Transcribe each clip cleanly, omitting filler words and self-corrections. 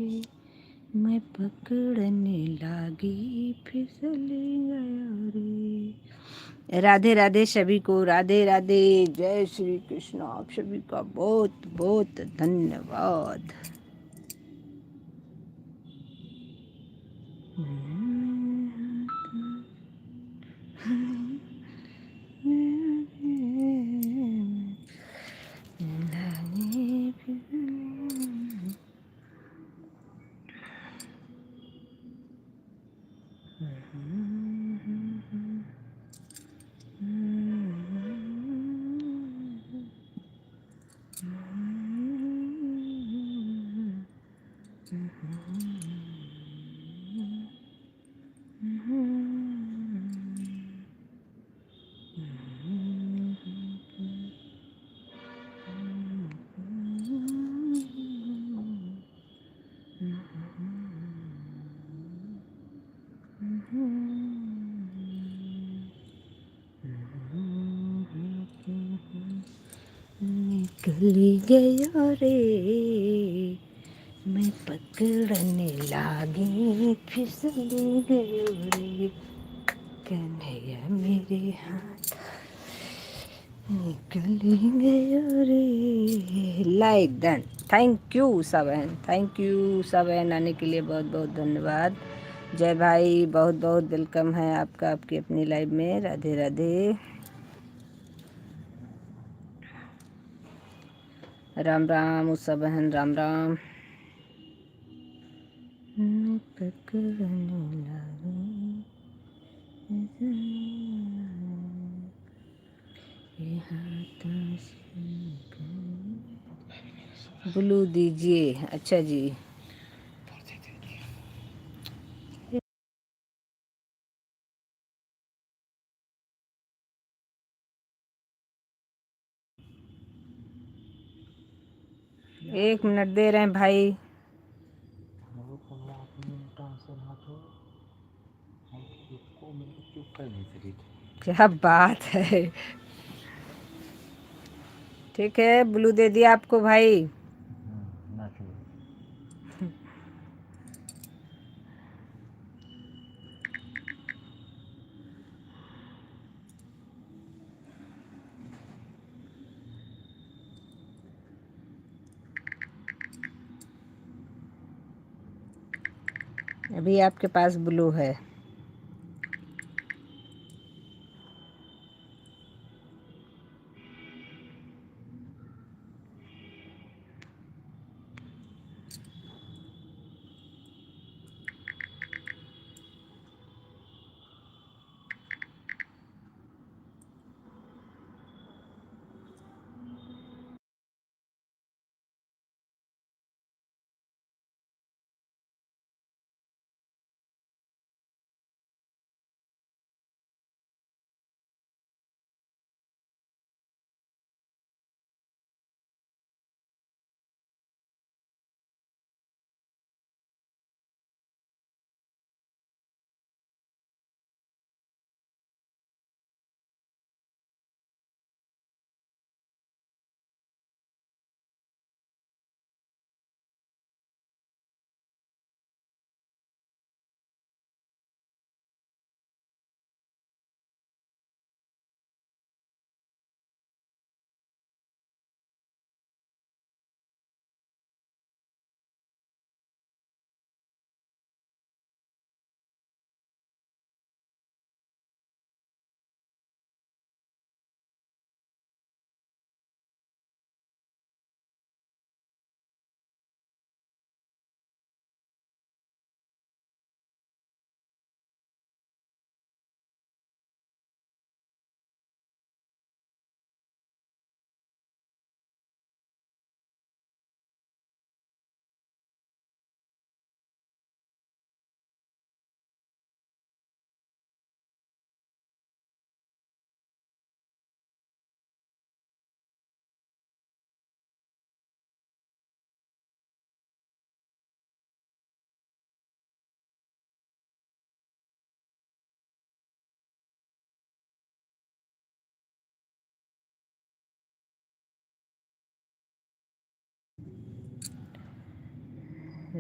मैं पकड़ने लागी फिसली गया रे। राधे राधे सभी को, राधे राधे, जय श्री कृष्ण। आप सभी का बहुत बहुत धन्यवाद। निकली गया रे, मैं पकड़ने लागी फिसली गयो रे, कन्हैया मेरे हाथ निकली गयो रे। Like done. थैंक यू सबन, थैंक यू सबन, आने के लिए बहुत बहुत धन्यवाद। जय भाई, बहुत बहुत वेलकम है आपका आपकी अपनी लाइव में। राधे राधे, राम राम उषा बहन, राम राम। मैं पकड़ने लगी ये हाथों से। ब्लू दीजिए, अच्छा जी। एक मिनट दे रहे हैं भाई। क्या बात है, ठीक है, ब्लू दे दिया आपको भाई। अभी आपके पास ब्लू है।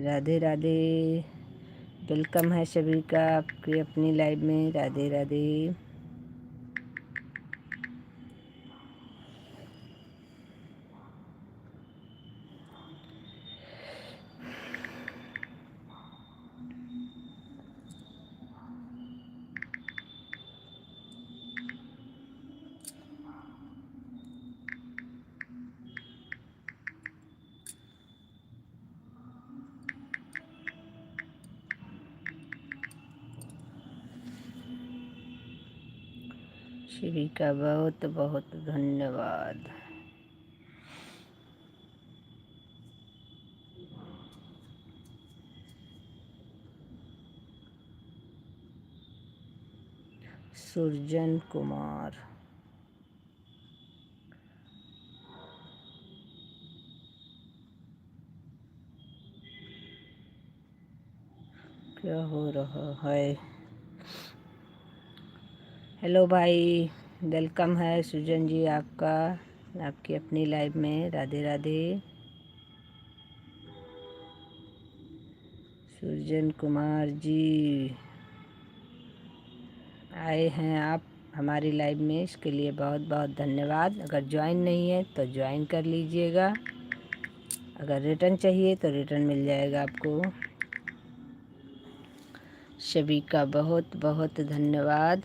राधे राधे। वेलकम है सभी का आपकी अपनी लाइव में। राधे राधे। सभी का बहुत बहुत धन्यवाद। सुरजन कुमार, क्या हो रहा है? हेलो भाई, वेलकम है सुजन जी आपका आपकी अपनी लाइव में। राधे राधे। सुरजन कुमार जी आए हैं आप हमारी लाइव में, इसके लिए बहुत बहुत धन्यवाद। अगर ज्वाइन नहीं है तो ज्वाइन कर लीजिएगा। अगर रिटर्न चाहिए तो रिटर्न मिल जाएगा आपको। सभी का बहुत बहुत धन्यवाद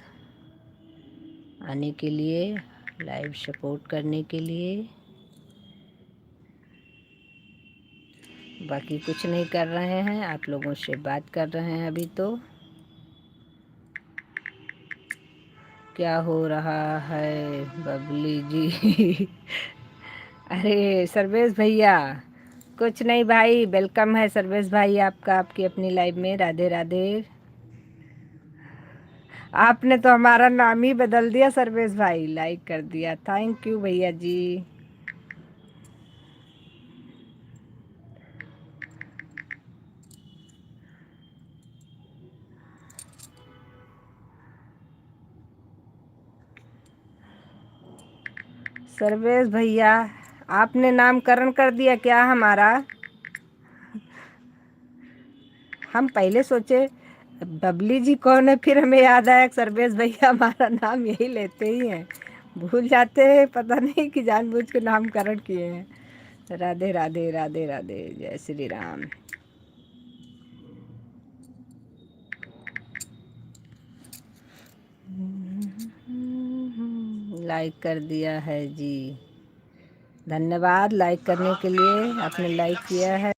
आने के लिए, लाइव सपोर्ट करने के लिए। बाकी कुछ नहीं कर रहे हैं, आप लोगों से बात कर रहे हैं अभी। तो क्या हो रहा है बबली जी? अरे सर्वेश भैया, कुछ नहीं भाई। वेलकम है सर्वेश भाई आपका आपकी अपनी लाइव में। राधे राधे। आपने तो हमारा नाम ही बदल दिया सर्वेश भाई, लाइक कर दिया। थैंक यू भैया जी। सर्वेश भैया, आपने नामकरण कर दिया क्या हमारा? हम पहले सोचे बबली जी कौन है, फिर हमें याद आया सर्वेश भैया हमारा नाम यही लेते ही हैं। भूल जाते हैं, पता नहीं कि जानबूझ के नामकरण किए हैं। राधे राधे राधे राधे। जय श्री राम। लाइक कर दिया है जी, धन्यवाद लाइक करने के लिए। आपने लाइक किया है।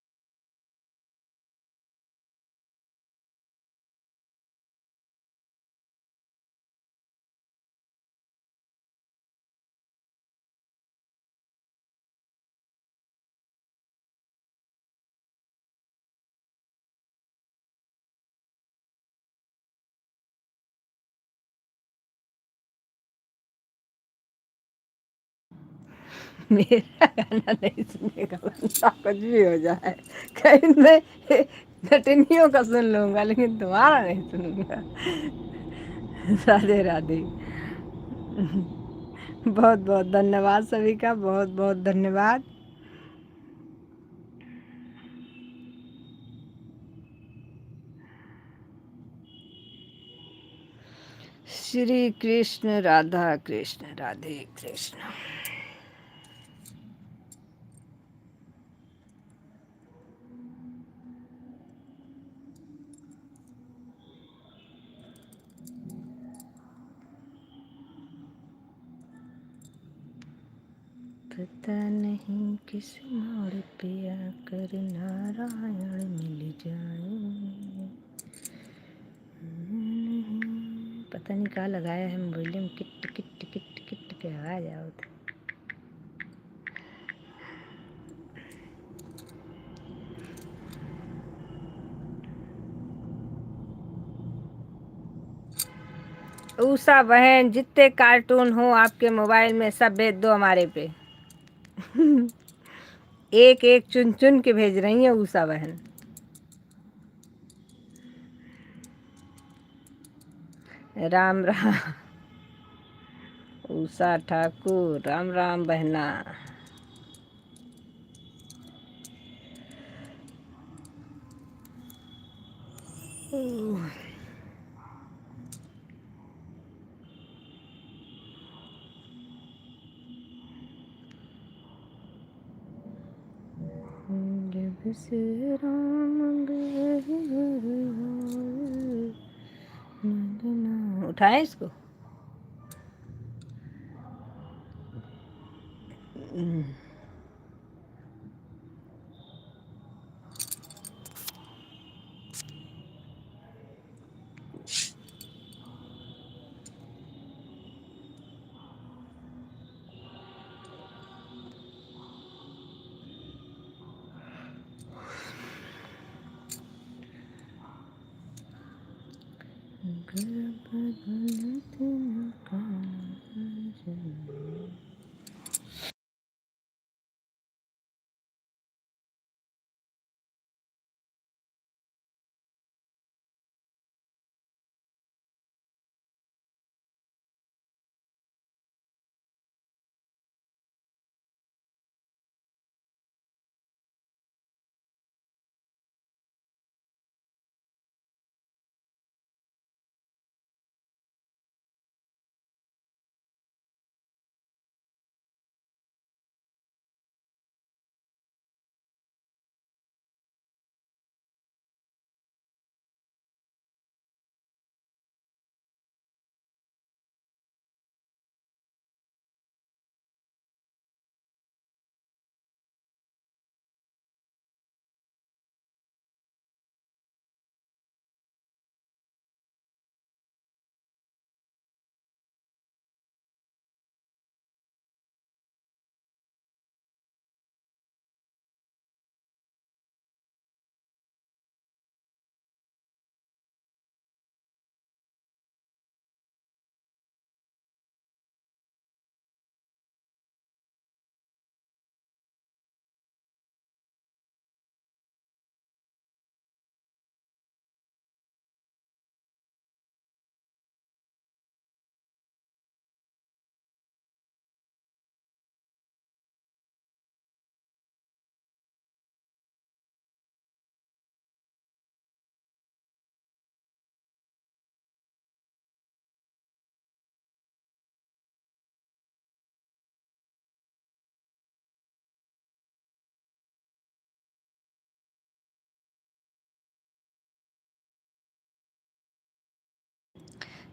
मेरा गाना नहीं सुनेगा बंदा, कुछ भी हो जाए। कहीं मैं नटनियों का सुन लूंगा लेकिन तुम्हारा नहीं सुनूंगा। राधे राधे। बहुत बहुत धन्यवाद सभी का, बहुत बहुत धन्यवाद। श्री कृष्ण राधा कृष्ण राधे कृष्ण। पता नहीं किस मोड़ पे आकर नारायण मिल जाए। पता नहीं कहाँ लगाया है मोबाइल में, किट किट किट किट के आ जाओ। उषा बहन, जितने कार्टून हो आपके मोबाइल में सब भेज दो हमारे पे। एक एक चुन चुन के भेज रही है उषा बहन। राम राम। उषा ठाकुर, राम राम बहना। जब से राम गए उठाए इसको।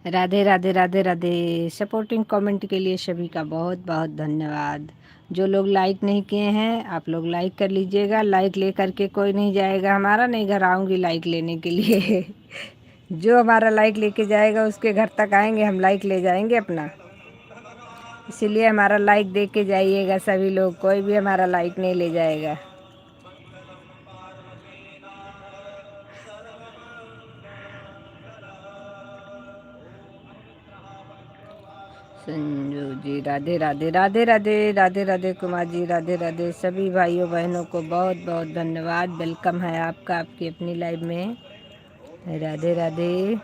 राधे राधे राधे राधे। सपोर्टिंग कमेंट के लिए सभी का बहुत बहुत धन्यवाद। जो लोग लाइक नहीं किए हैं आप लोग लाइक कर लीजिएगा। लाइक ले करके कोई नहीं जाएगा, हमारा नहीं घर आऊँगी लाइक लेने के लिए जो हमारा लाइक लेके जाएगा उसके घर तक आएंगे, हम लाइक ले जाएंगे अपना। इसीलिए हमारा लाइक दे के जाइएगा सभी लोग, कोई भी हमारा लाइक नहीं ले जाएगा। संजू जी राधे राधे राधे राधे राधे राधे। कुमार जी राधे राधे। सभी भाइयों बहनों को बहुत बहुत धन्यवाद। वेलकम है आपका आपकी अपनी लाइव में। राधे राधे।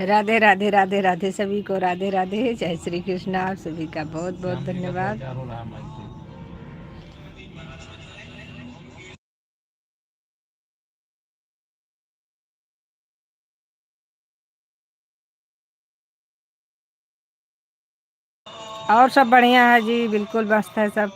राधे राधे राधे राधे। सभी को राधे राधे। जय श्री कृष्ण। आप सभी का बहुत बहुत धन्यवाद। और सब बढ़िया है जी, बिल्कुल मस्त है सब।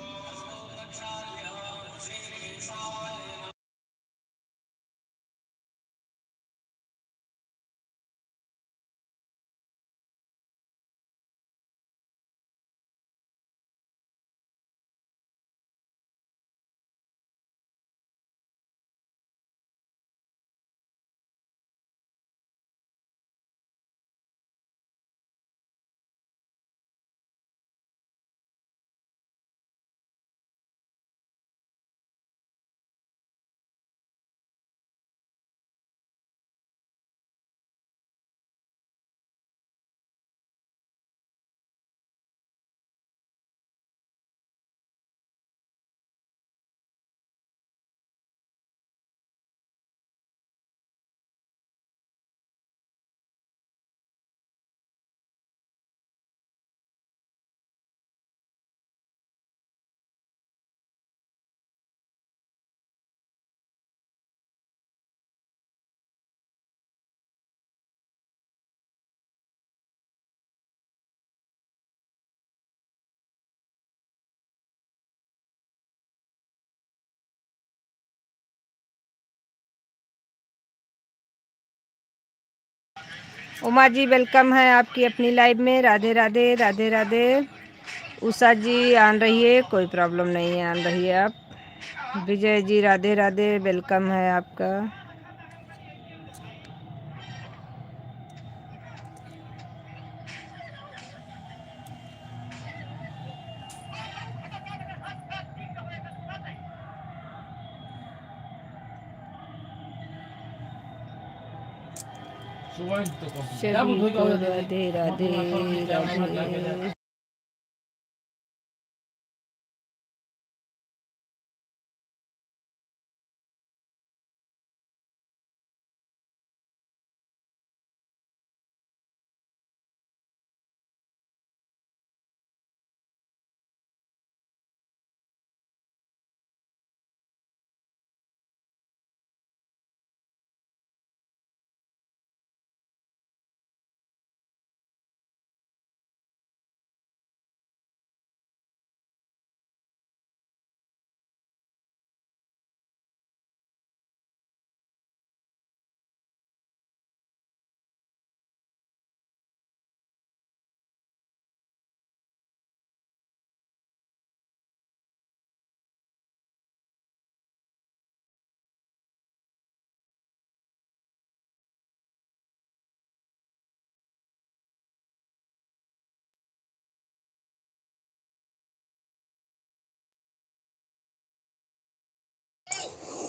उमा जी वेलकम है आपकी अपनी लाइव में। राधे राधे राधे राधे। उषा जी आन रही है, कोई प्रॉब्लम नहीं है, आन रही है आप। विजय जी राधे राधे, वेलकम है आपका। सभी को राधे राधे राधे।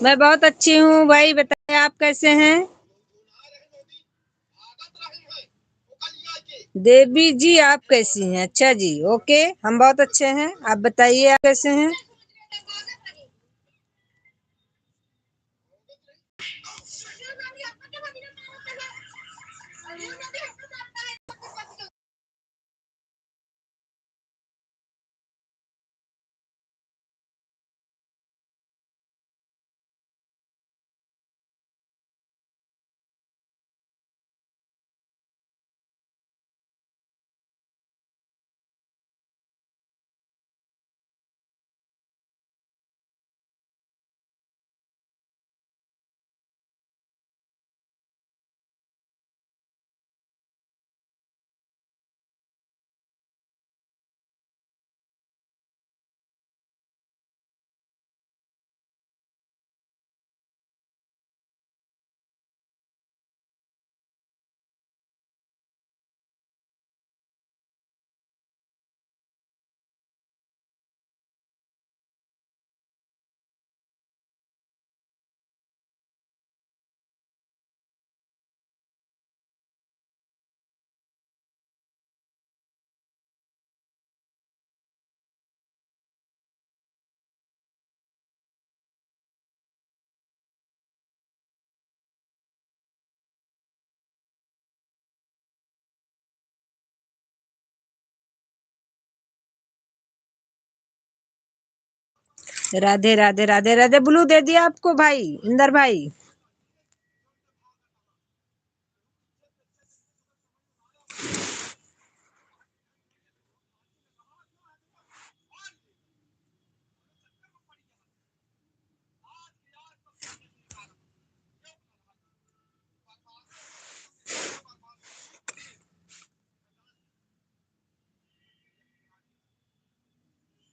मैं बहुत अच्छी हूँ भाई, बताइए आप कैसे हैं। देवी जी आप कैसी हैं? अच्छा जी, ओके, हम बहुत अच्छे हैं। आप बताइए आप कैसे हैं। राधे राधे राधे राधे। ब्लू दे दिया आपको भाई इंदर भाई।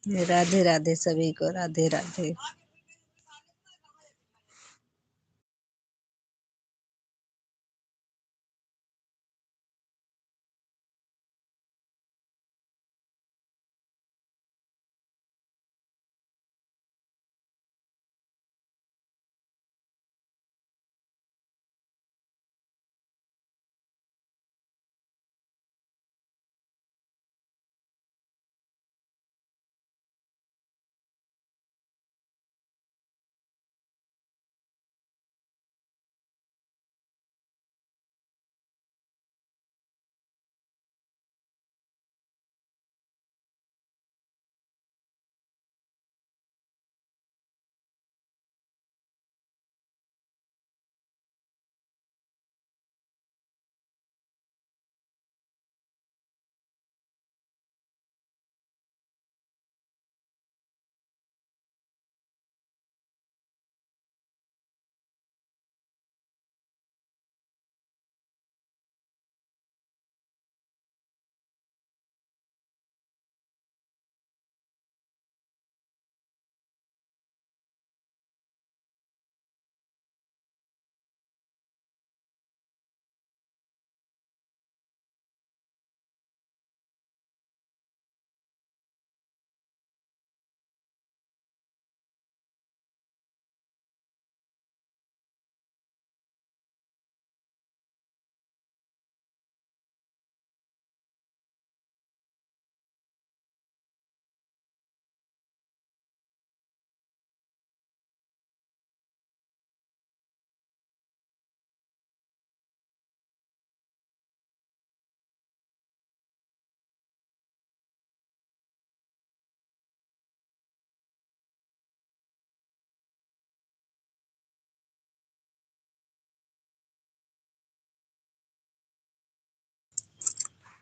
राधे राधे सभी को, राधे राधे।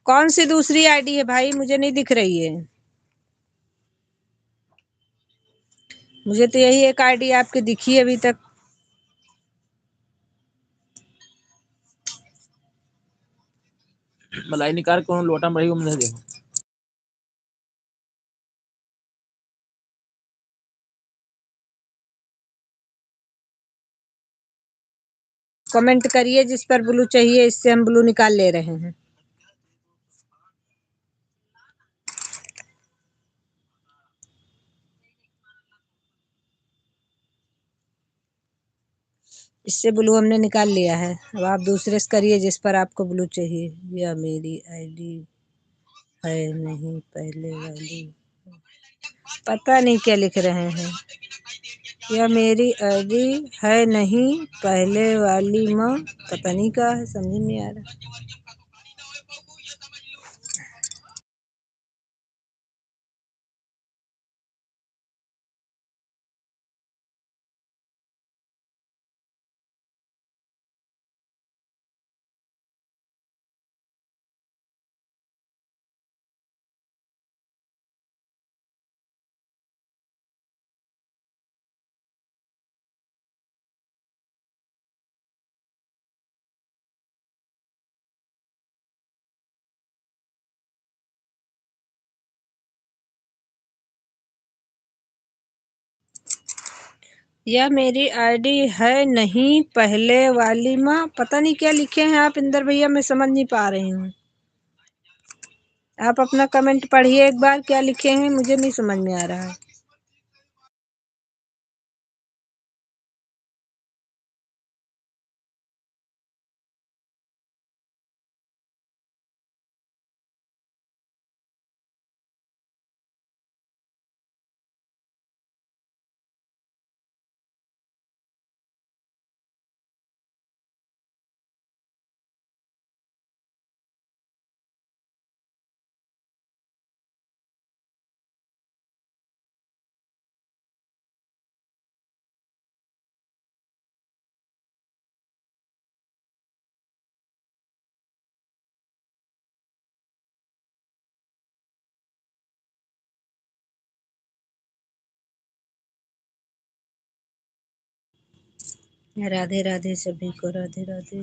कौन सी दूसरी आईडी है भाई, मुझे नहीं दिख रही है। मुझे तो यही एक आईडी आपकी दिखी है अभी तक। मलाई निकाल कौन लोटा मरी मुझे देखो। कमेंट करिए जिस पर ब्लू चाहिए, इससे हम ब्लू निकाल ले रहे हैं। इससे ब्लू हमने निकाल लिया है। अब आप दूसरे से करिए जिस पर आपको ब्लू चाहिए। यह मेरी आईडी है नहीं पहले वाली, पता नहीं क्या लिख रहे हैं। यह मेरी आईडी है नहीं पहले वाली माँ, पता नहीं क्या है, समझ नहीं आ रहा। यह मेरी आईडी है नहीं पहले वाली माँ, पता नहीं क्या लिखे हैं आप इंदर भैया, मैं समझ नहीं पा रही हूँ। आप अपना कमेंट पढ़िए एक बार, क्या लिखे हैं मुझे नहीं समझ में आ रहा है। राधे राधे सभी को, राधे राधे।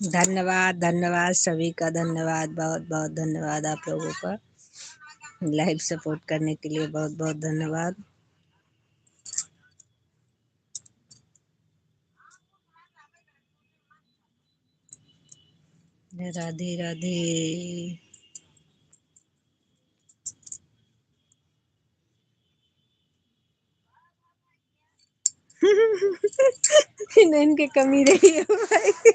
धन्यवाद, धन्यवाद सभी का, धन्यवाद, बहुत बहुत धन्यवाद आप लोगों का लाइव सपोर्ट करने के लिए, बहुत बहुत धन्यवाद। राधे राधे। इनके कमी रही है भाई।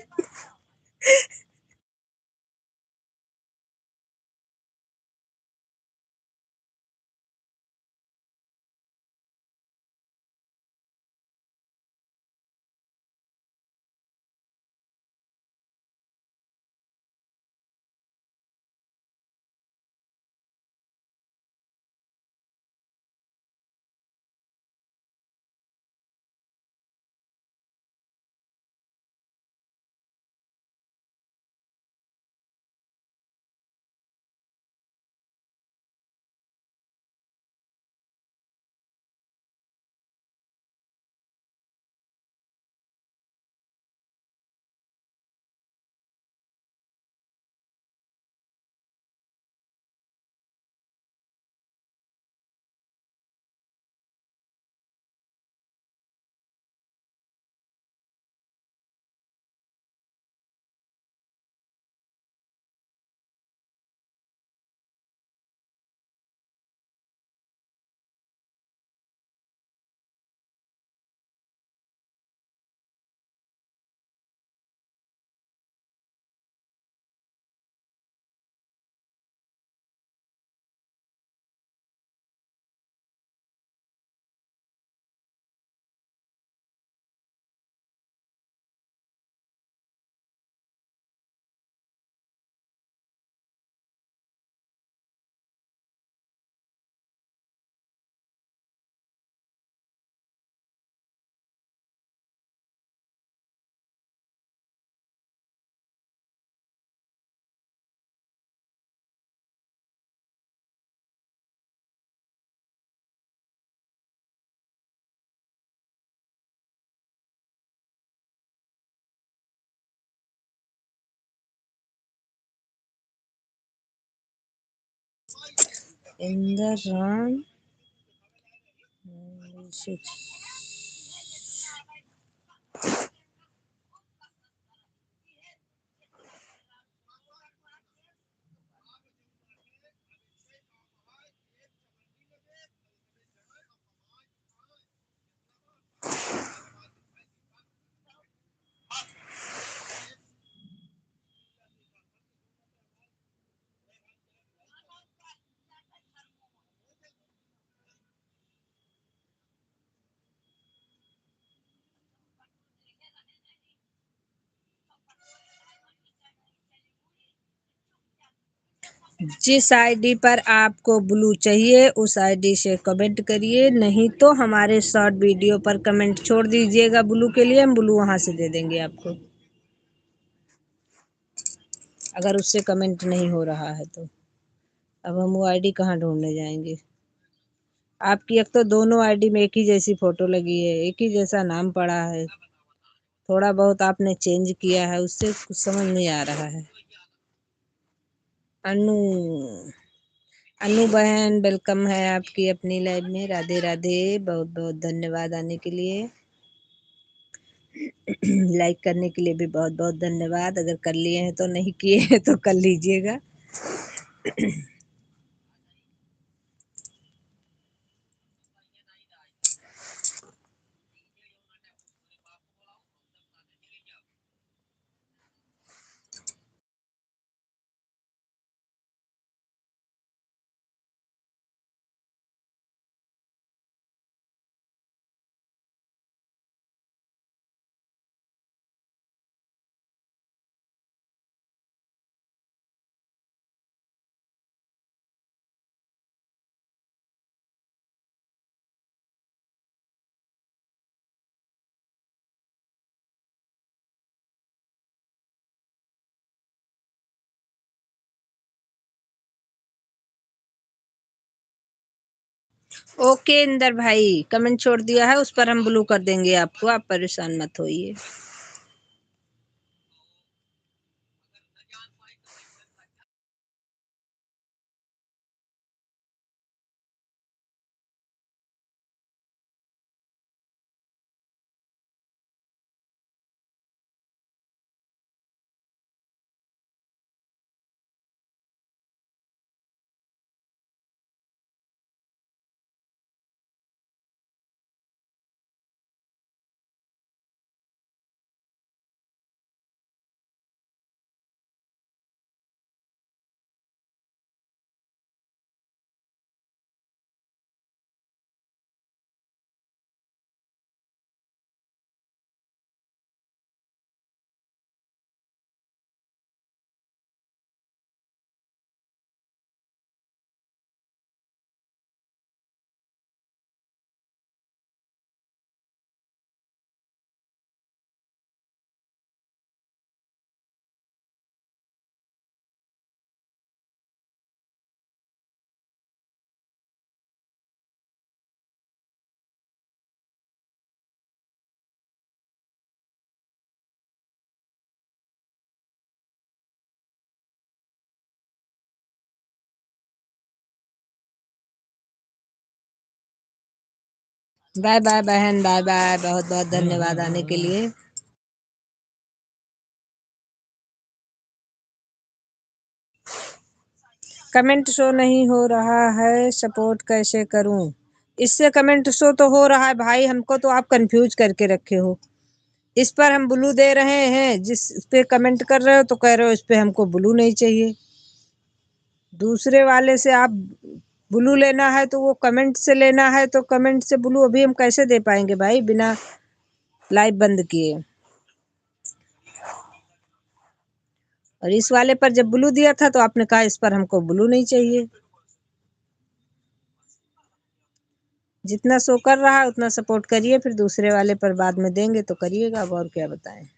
इंदर राम 6। जिस आईडी पर आपको ब्लू चाहिए उस आईडी से कमेंट करिए, नहीं तो हमारे शॉर्ट वीडियो पर कमेंट छोड़ दीजिएगा ब्लू के लिए, हम ब्लू वहां से दे देंगे आपको, अगर उससे कमेंट नहीं हो रहा है तो। अब हम वो आईडी कहाँ ढूंढने जाएंगे। आपकी एक तो दोनों आईडी में एक ही जैसी फोटो लगी है, एक ही जैसा नाम पड़ा है, थोड़ा बहुत आपने चेंज किया है, उससे कुछ समझ नहीं आ रहा है। अनु अनु बहन वेलकम है आपकी अपनी लाइव में। राधे राधे, बहुत बहुत धन्यवाद आने के लिए। लाइक करने के लिए भी बहुत बहुत धन्यवाद। अगर कर लिए हैं तो, नहीं किए हैं तो कर लीजिएगा। ओके इंदर भाई, कमेंट छोड़ दिया है, उस पर हम ब्लू कर देंगे आपको, आप परेशान मत होइए। बाय बाय बहन, बाय बाय, बहुत बहुत धन्यवाद आने के लिए। कमेंट शो नहीं हो रहा है, सपोर्ट कैसे करूं? इससे कमेंट शो तो हो रहा है भाई, हमको तो आप कंफ्यूज करके रखे हो। इस पर हम ब्लू दे रहे हैं, जिस पे कमेंट कर रहे हो तो कह रहे हो इस पे हमको ब्लू नहीं चाहिए। दूसरे वाले से आप ब्लू लेना है तो वो कमेंट से लेना है, तो कमेंट से ब्लू अभी हम कैसे दे पाएंगे भाई, बिना लाइव बंद किए। और इस वाले पर जब ब्लू दिया था तो आपने कहा इस पर हमको ब्लू नहीं चाहिए। जितना शो कर रहा है उतना सपोर्ट करिए, फिर दूसरे वाले पर बाद में देंगे तो करिएगा, अब और क्या बताएं।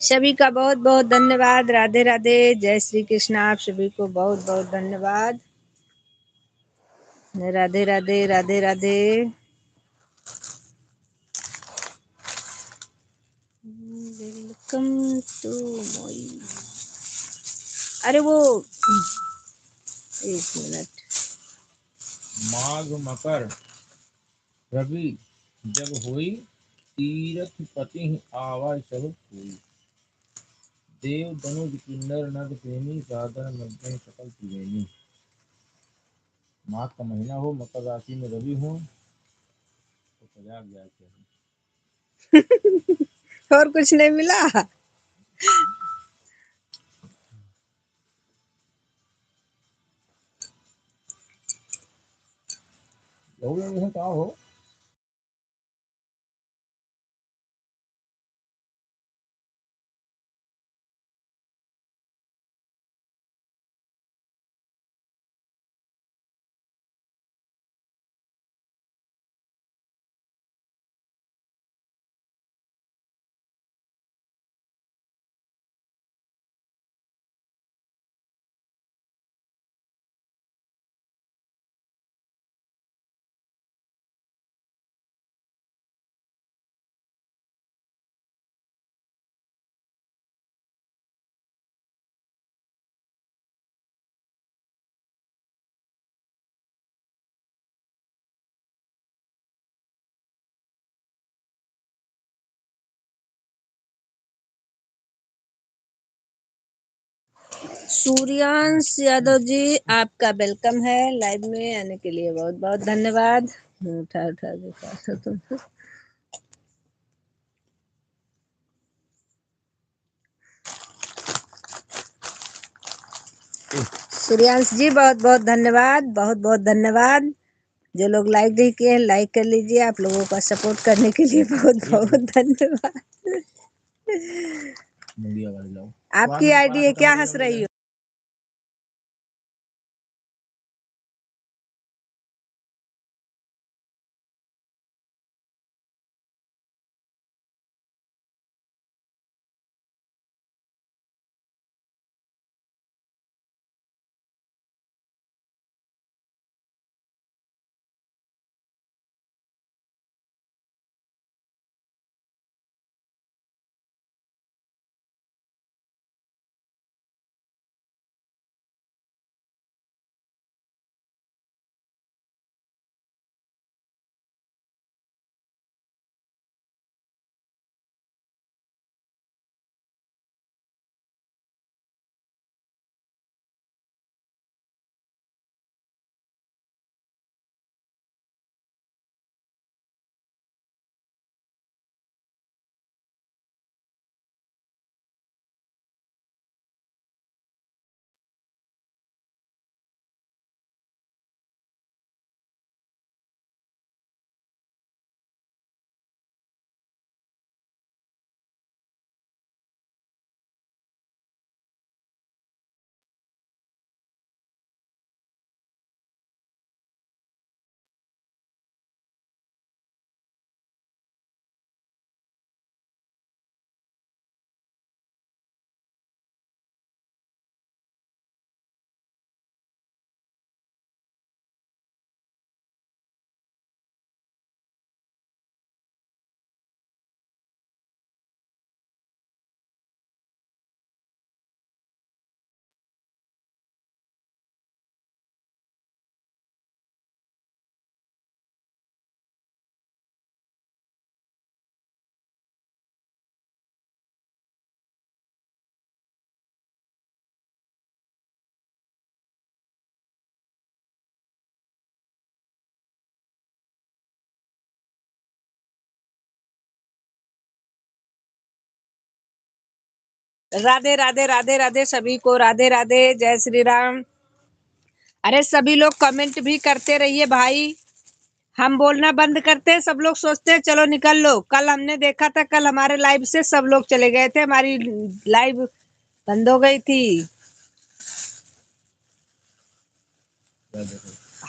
सभी का बहुत बहुत धन्यवाद। राधे राधे, जय श्री कृष्ण। आप सभी को बहुत बहुत धन्यवाद। Radhe Radhe, Radhe Radhe. Welcome to my. अरे वो एक मिनट। माघ मकर रवि जब होई, तीरथ पति आवा सब कोई। देव दनुज किन्नर नर प्रेमी, सादर मध्यम सकल त्रिवेणी। माघ का महीना हो, मकर राशि में रवि हो, तो प्रयाग जाए चाहिए। और कुछ नहीं मिला। क्या हो। सूर्यांश यादव जी, आपका वेलकम है लाइव में आने के लिए। बहुत बहुत धन्यवाद। उठा उठा देखा तुम। सूर्यांश जी बहुत बहुत धन्यवाद, बहुत बहुत धन्यवाद। जो लोग लाइक नहीं किए हैं लाइक कर लीजिए। आप लोगों का सपोर्ट करने के लिए बहुत बहुत धन्यवाद। आपकी आईडी है क्या? हंस रही हो? राधे राधे, राधे राधे सभी को। राधे राधे, जय श्री राम। अरे सभी लोग कमेंट भी करते रहिए भाई। हम बोलना बंद करते हैं, सब लोग सोचते हैं चलो निकल लो। कल हमने देखा था, कल हमारे लाइव से सब लोग चले गए थे, हमारी लाइव बंद हो गई थी।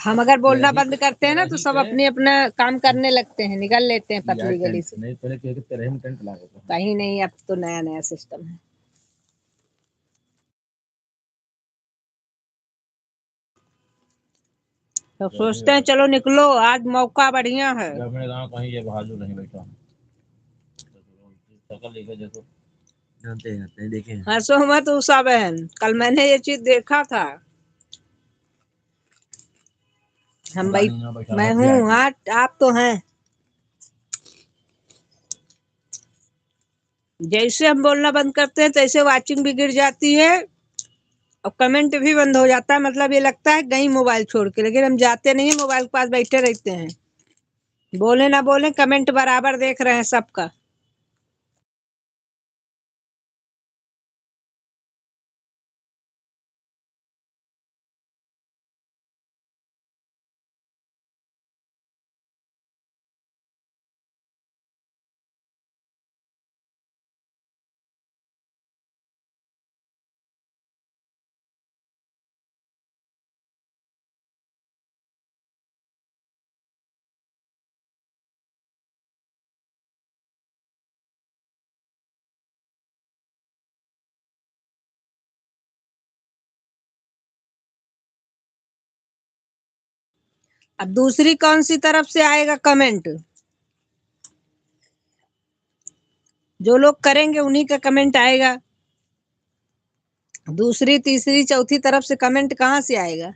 हम अगर बोलना तेरा ही- बंद करते हैं ना तो तेरा ही सब है। अपने अपना काम करने लगते हैं, निकल लेते हैं यार पतली गली टेंट से। नहीं, पहले क्या तेरे ही में टेंट लगा था। कहीं नहीं, अब तो नया नया सिस्टम है। तो सोचते हैं चलो निकलो, आज मौका बढ़िया है। जब मैंने कहा कहीं ये बहादुर नहीं बैठा, शक्ल लेके देखो, जानते हैं देखे हैं। हंसो मत उषा बहन, कल मैंने ये चीज देखा था। हम भाई, गाड़ी में बैठा मैं है, हूँ, VIP। हाँ आप तो हैं। जैसे हम बोलना बंद करते हैं तैसे वाचिंग भी गिर जाती है और कमेंट भी बंद हो जाता है। मतलब ये लगता है गई मोबाइल छोड़ के, लेकिन हम जाते नहीं, मोबाइल के पास बैठे रहते हैं। बोले ना बोले, कमेंट बराबर देख रहे हैं सबका। अब दूसरी कौन सी तरफ से आएगा कमेंट? जो लोग करेंगे उन्हीं का कमेंट आएगा। दूसरी तीसरी चौथी तरफ से कमेंट कहाँ से आएगा?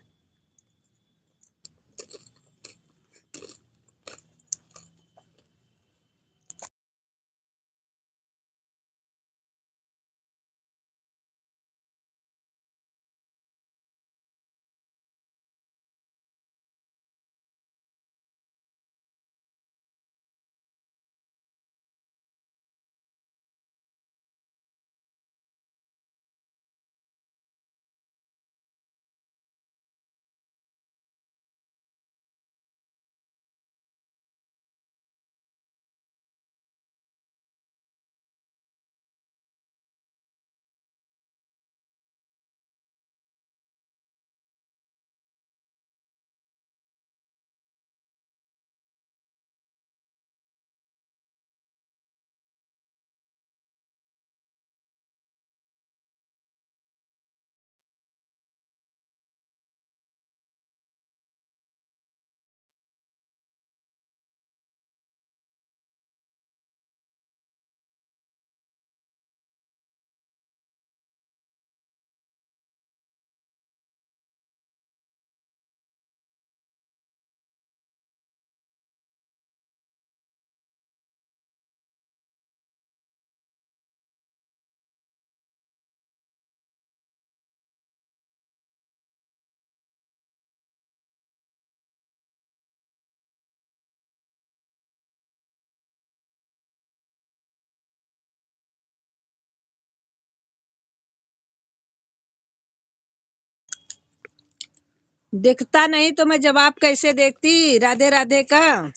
दिखता नहीं तो मैं जवाब कैसे देखती? राधे राधे का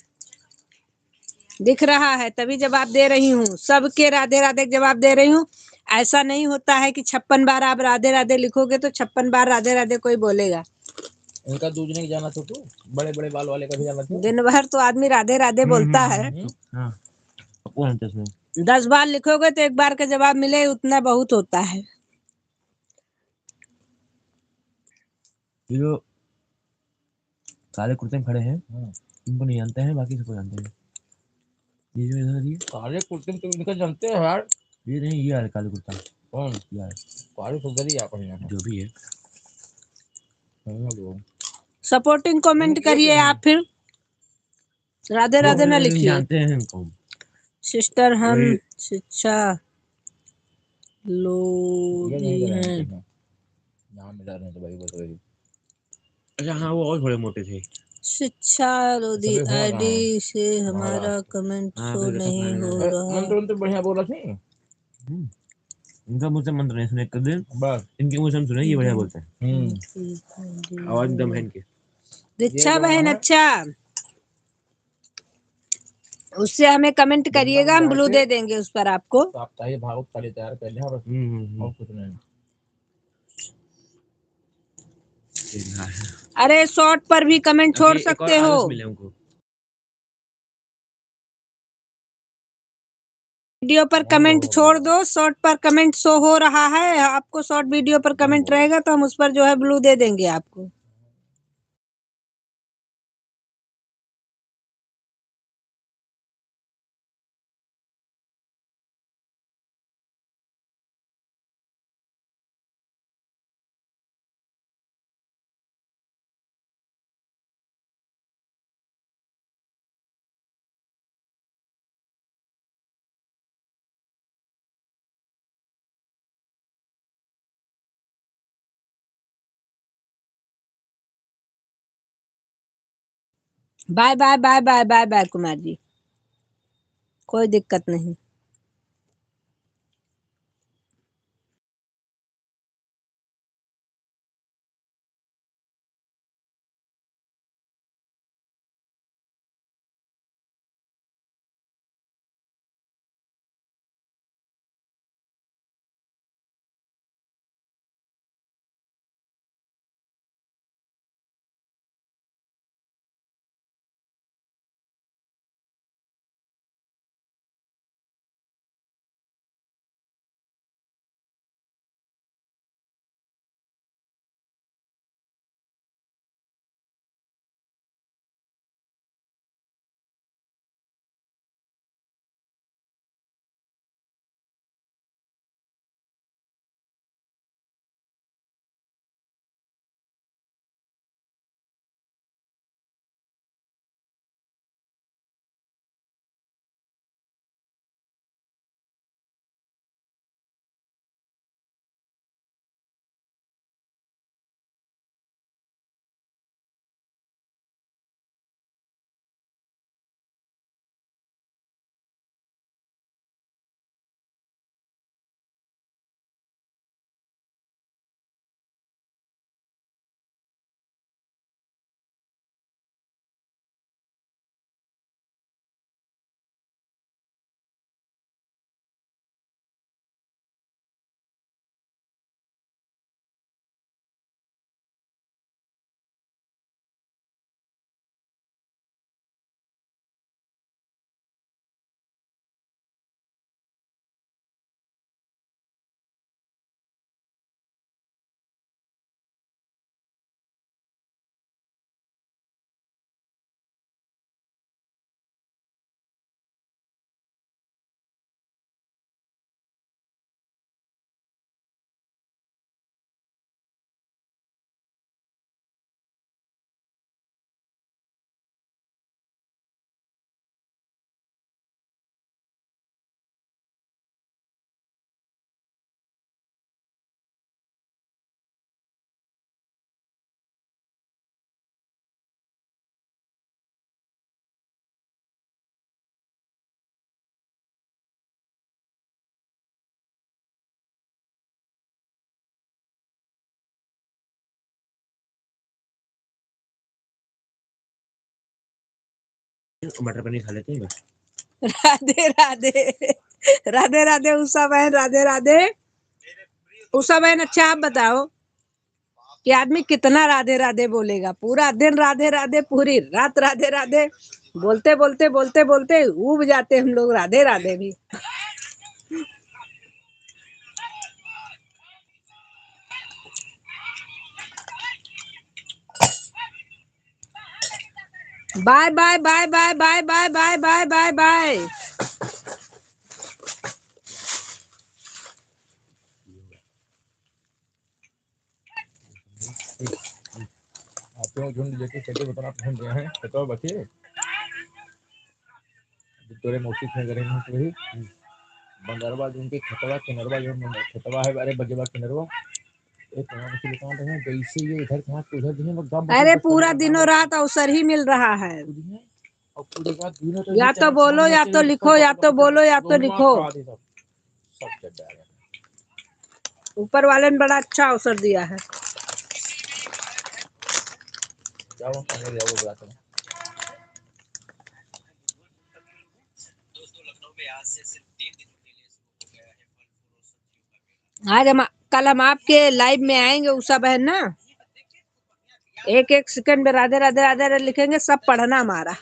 दिख रहा है तभी जवाब दे रही हूँ। सबके राधे राधे जवाब दे रही हूँ। ऐसा नहीं होता है कि 56 बार आप राधे राधे लिखोगे तो 56 बार राधे राधे कोई बोलेगा। इनका दूसरे की जाना तो तू, बड़े बड़े बाल वाले का भी जाना तो। दिन भर तो आदमी राधे राधे बोलता है। हाँ, कौन है इसमें? 10 बार लिखोगे तो एक बार का जवाब मिले, उतना बहुत होता है। ये जो काले कुर्ते में खड़े हैं, इनको नहीं जानते हैं, बाकी सबको जानते हैं। ये जो इधर ये काले कुर्ते में, तुम इनका जानते हो यार? ये नहीं, ये यार काले कुर्ता। कौन यार? काले कुर्ता ही आप हैं, जो भी है। सपोर्टिंग कमेंट करिए आप, फिर राधे राधे ना लिखिए। जानते हैं इनको। सिस्टर हम शिक्षा लोधी हैं। नाम मिला रहे हैं तो भाई बस वही। अच्छा हाँ, वो और थोड़े मोटे थे। शिक्षा लोधी आईडी से हमारा कमेंट शो नहीं हो रहा। मंत्र बढ़िया बोला थी। इनका मुझसे मंत्र नहीं सुने, कर दिन बस इनके मुंह से हम सुने, ये बढ़िया बोलते हैं। आवाज एकदम है इनकी। दीक्षा बहन, अच्छा उससे हमें कमेंट करिएगा, हम ब्लू दे देंगे उस पर आपको। तो आप चाहिए भागवत खाली तैयार कर लिया बस। और कुछ नहीं। अरे शॉर्ट पर भी कमेंट छोड़ सकते हो। वीडियो पर कमेंट छोड़ दो, शॉर्ट पर कमेंट शो हो रहा है आपको, शॉर्ट वीडियो पर कमेंट रहेगा तो हम उस पर जो है ब्लू दे देंगे आपको। Bye bye bye bye bye bye Kumar ji, कोई दिक्कत नहीं। मटर पनीर खा लेते हैं बस। राधे राधे, राधे राधे उषा बहन, राधे राधे उषा बहन। अच्छा आप बताओ कि आदमी कितना राधे राधे बोलेगा? पूरा दिन राधे राधे, पूरी रात राधे राधे, बोलते बोलते बोलते बोलते ऊब जाते हम लोग राधे राधे भी। Bye bye bye bye bye bye bye bye bye bye. आप लोग झुंड लेके चले बताना पहुंच गए हैं, बताओ बचे तोरे मोटी थे गरे में तो ही बंदरवा जो उनके खतवा किनरवा जो खतवा है, अरे बजवा किनरवा एक कहां से दुकान रहे जैसे ये इधर कहां तो उधर दिन में गांव अरे पूरा दिनों रात अवसर ही मिल रहा है। और पूरे का दिन तो या तो बोलो या तो लिखो, या तो बोलो या तो लिखो। सब चढ़ गया, ऊपर वाले ने बड़ा अच्छा अवसर दिया है। जाओ पानी ले आओ बुलाते हैं। आज हम कल हम आपके लाइव में आएंगे उषा बहन ना, एक एक सेकंड में राधे राधे राधे राधे लिखेंगे, सब पढ़ना हमारा।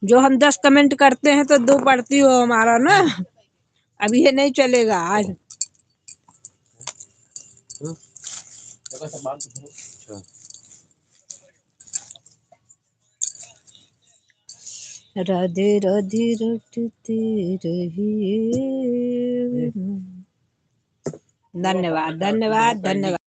जो हम 10 कमेंट करते हैं तो 2 पढ़ती हो हमारा ना। अब ये नहीं चलेगा आज। राधे राधे रटते रहिए। धन्यवाद धन्यवाद धन्यवाद।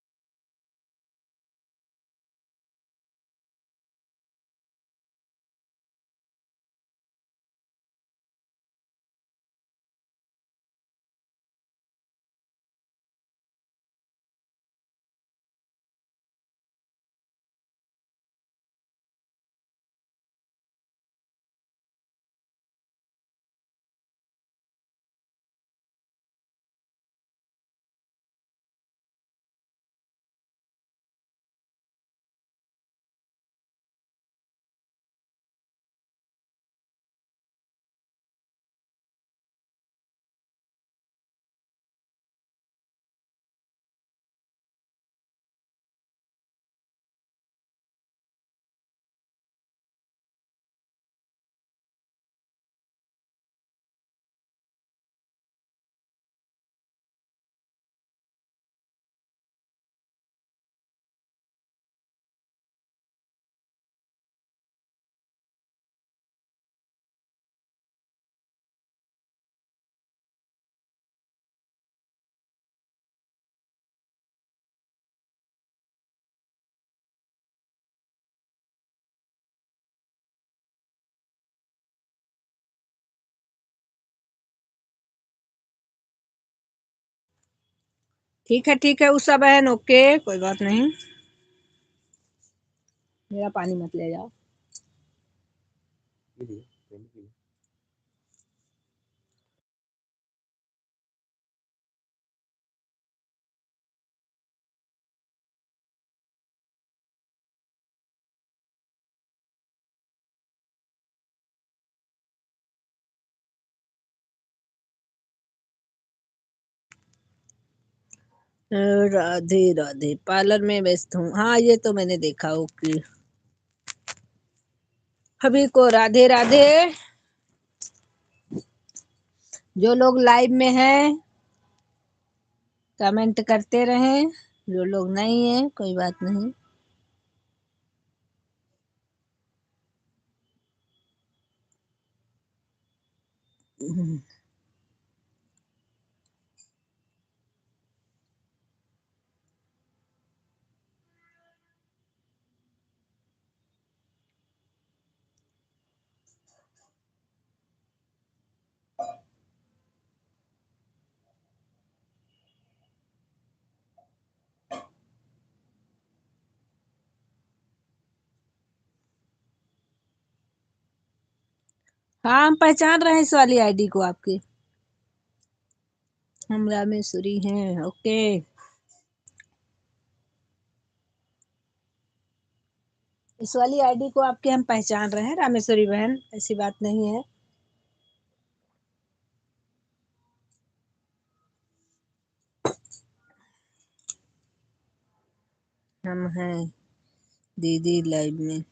ठीक है उषा बहन, ओके, कोई बात नहीं। मेरा पानी मत ले जाओ। राधे राधे, पार्लर में व्यस्त हूँ। हाँ ये तो मैंने देखा। ओके, सभी को राधे राधे। जो लोग लाइव में हैं कमेंट करते रहें, जो लोग नहीं है कोई बात नहीं। हाँ हम पहचान रहे हैं इस वाली आईडी को आपकी। हम रामेश्वरी हैं, ओके। इस वाली आईडी को आपके हम पहचान रहे हैं रामेश्वरी बहन, ऐसी बात नहीं है। हम हैं दीदी लाइव में।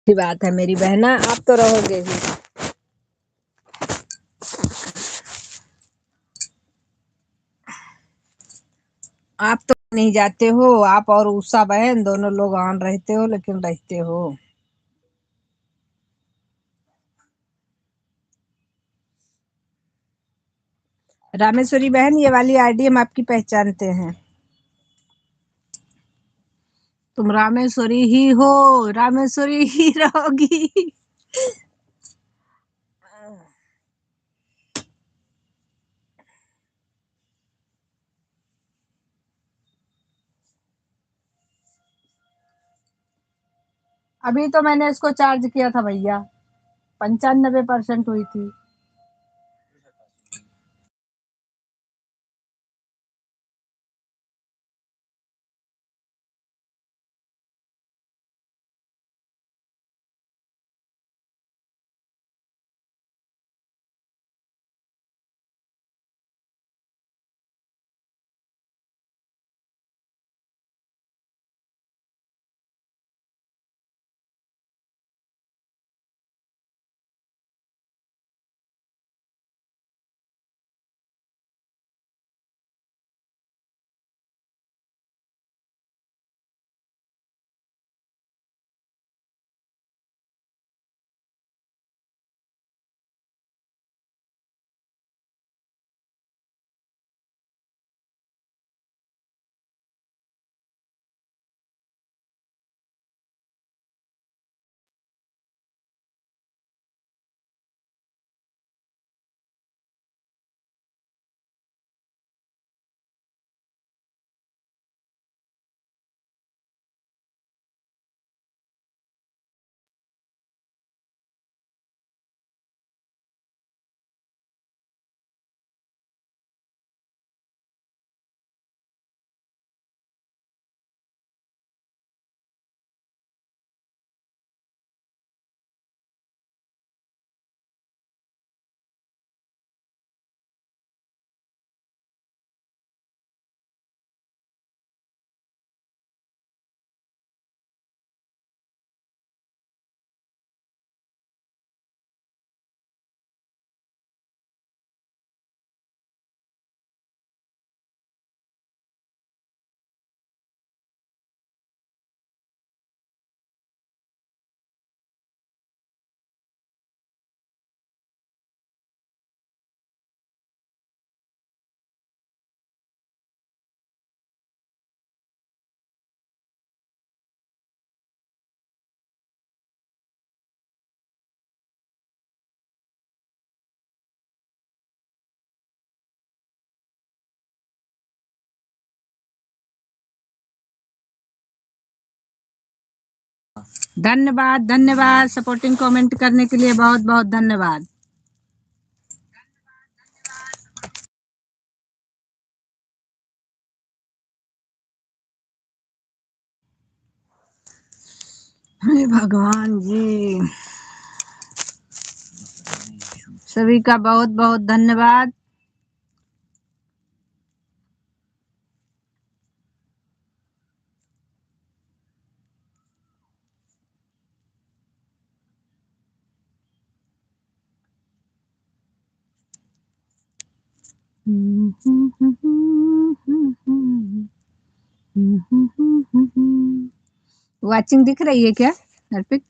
अच्छी बात है मेरी बहना, आप तो रहोगे ही। आप तो नहीं जाते हो, आप और उषा बहन दोनों लोग ऑन रहते हो, लेकिन रहते हो। रामेश्वरी बहन, ये वाली आईडी हम आपकी पहचानते हैं। तुम रामेश्वरी ही हो, रामेश्वरी ही रहोगी। अभी तो मैंने इसको चार्ज किया था भैया, 95% हुई थी। धन्यवाद धन्यवाद, सपोर्टिंग कमेंट करने के लिए बहुत बहुत धन्यवाद। हे भगवान जी, सभी का बहुत बहुत धन्यवाद। वाचिंग दिख रही है क्या अर्पित?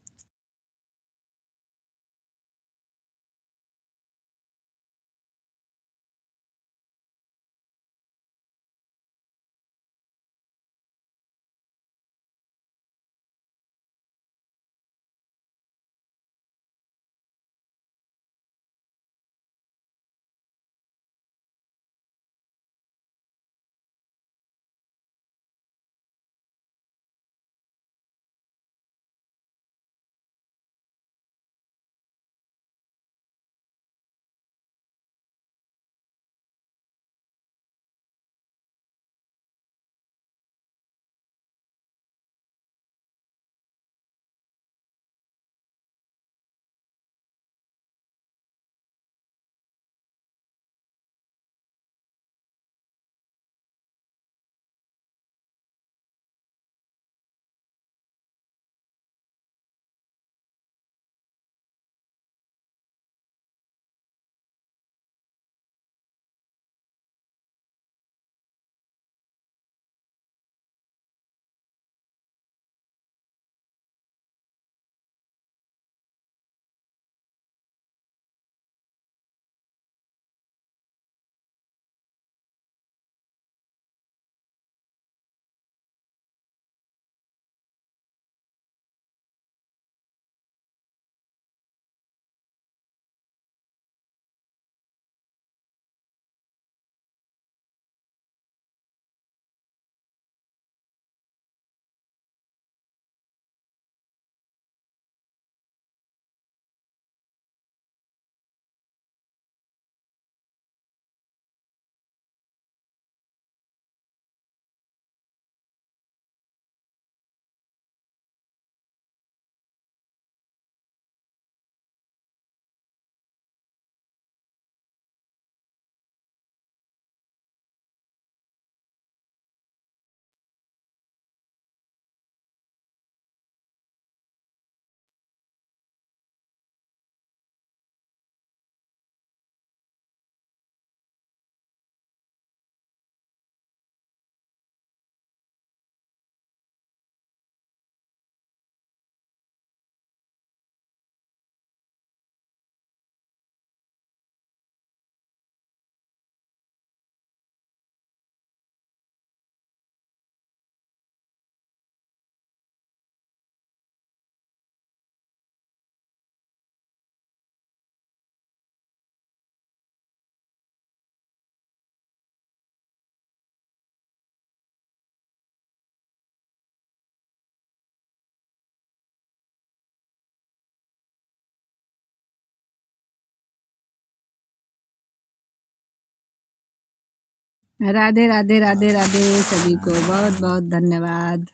राधे राधे राधे राधे, सभी को बहुत बहुत धन्यवाद।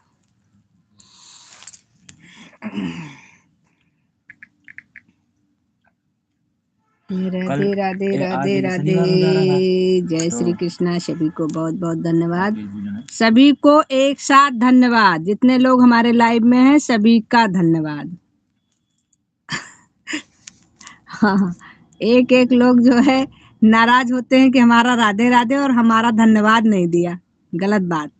राधे राधे राधे राधे, जय श्री कृष्णा। सभी को बहुत बहुत धन्यवाद। सभी को एक साथ धन्यवाद, जितने लोग हमारे लाइव में हैं सभी का धन्यवाद। हाँ, एक एक लोग जो है नाराज होते हैं कि हमारा राधे राधे और हमारा धन्यवाद नहीं दिया, गलत बात।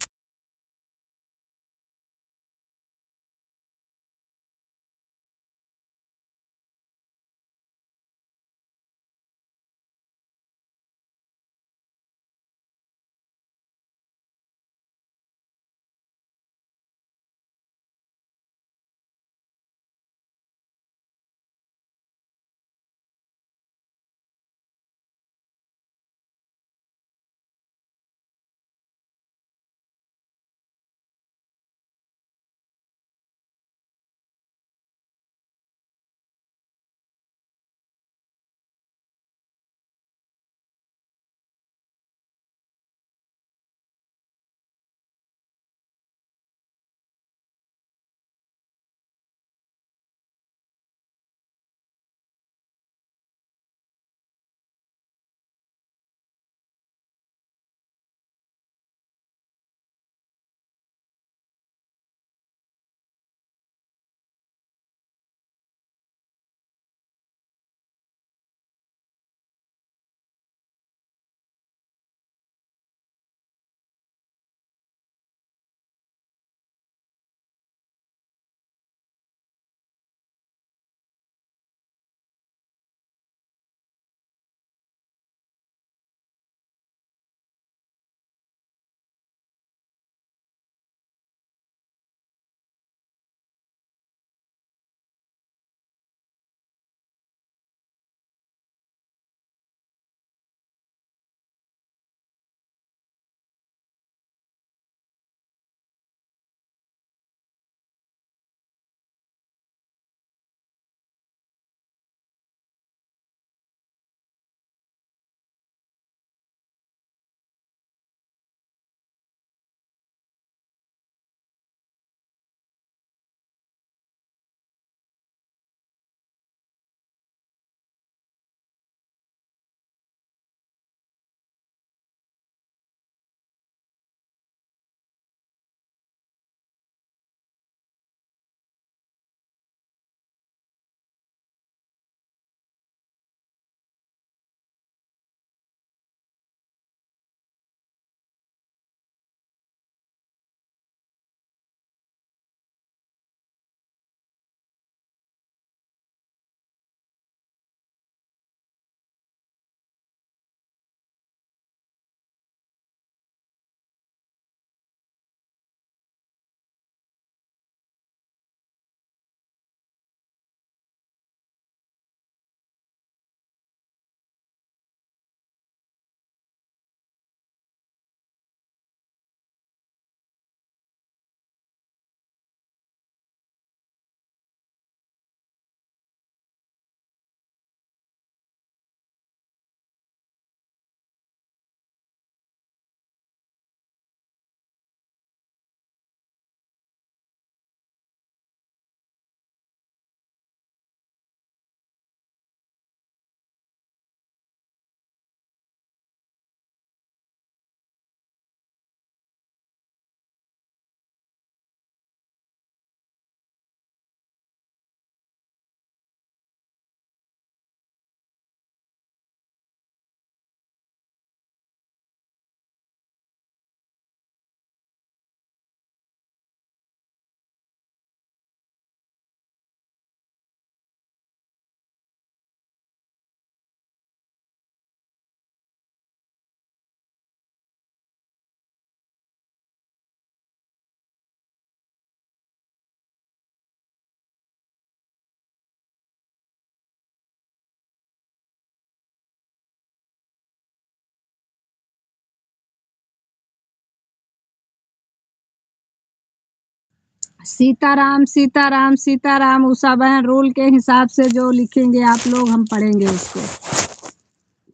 सीताराम सीताराम सीताराम। उषा बहन रूल के हिसाब से जो लिखेंगे आप लोग हम पढ़ेंगे उसको।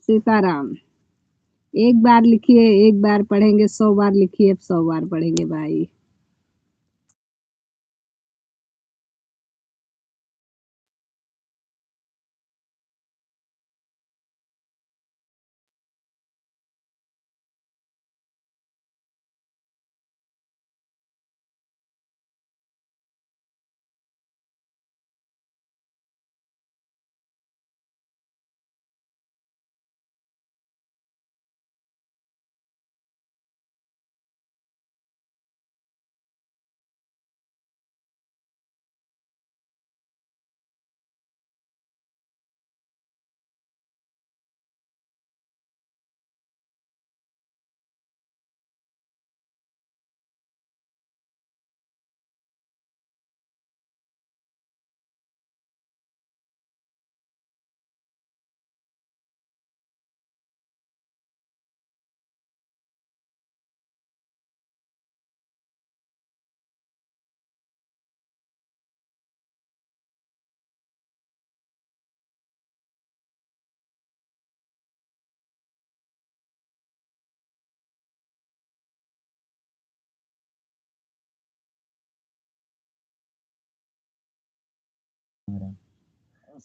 सीताराम। एक बार लिखिए, एक बार पढ़ेंगे, 100 बार लिखिए, 100 बार पढ़ेंगे भाई।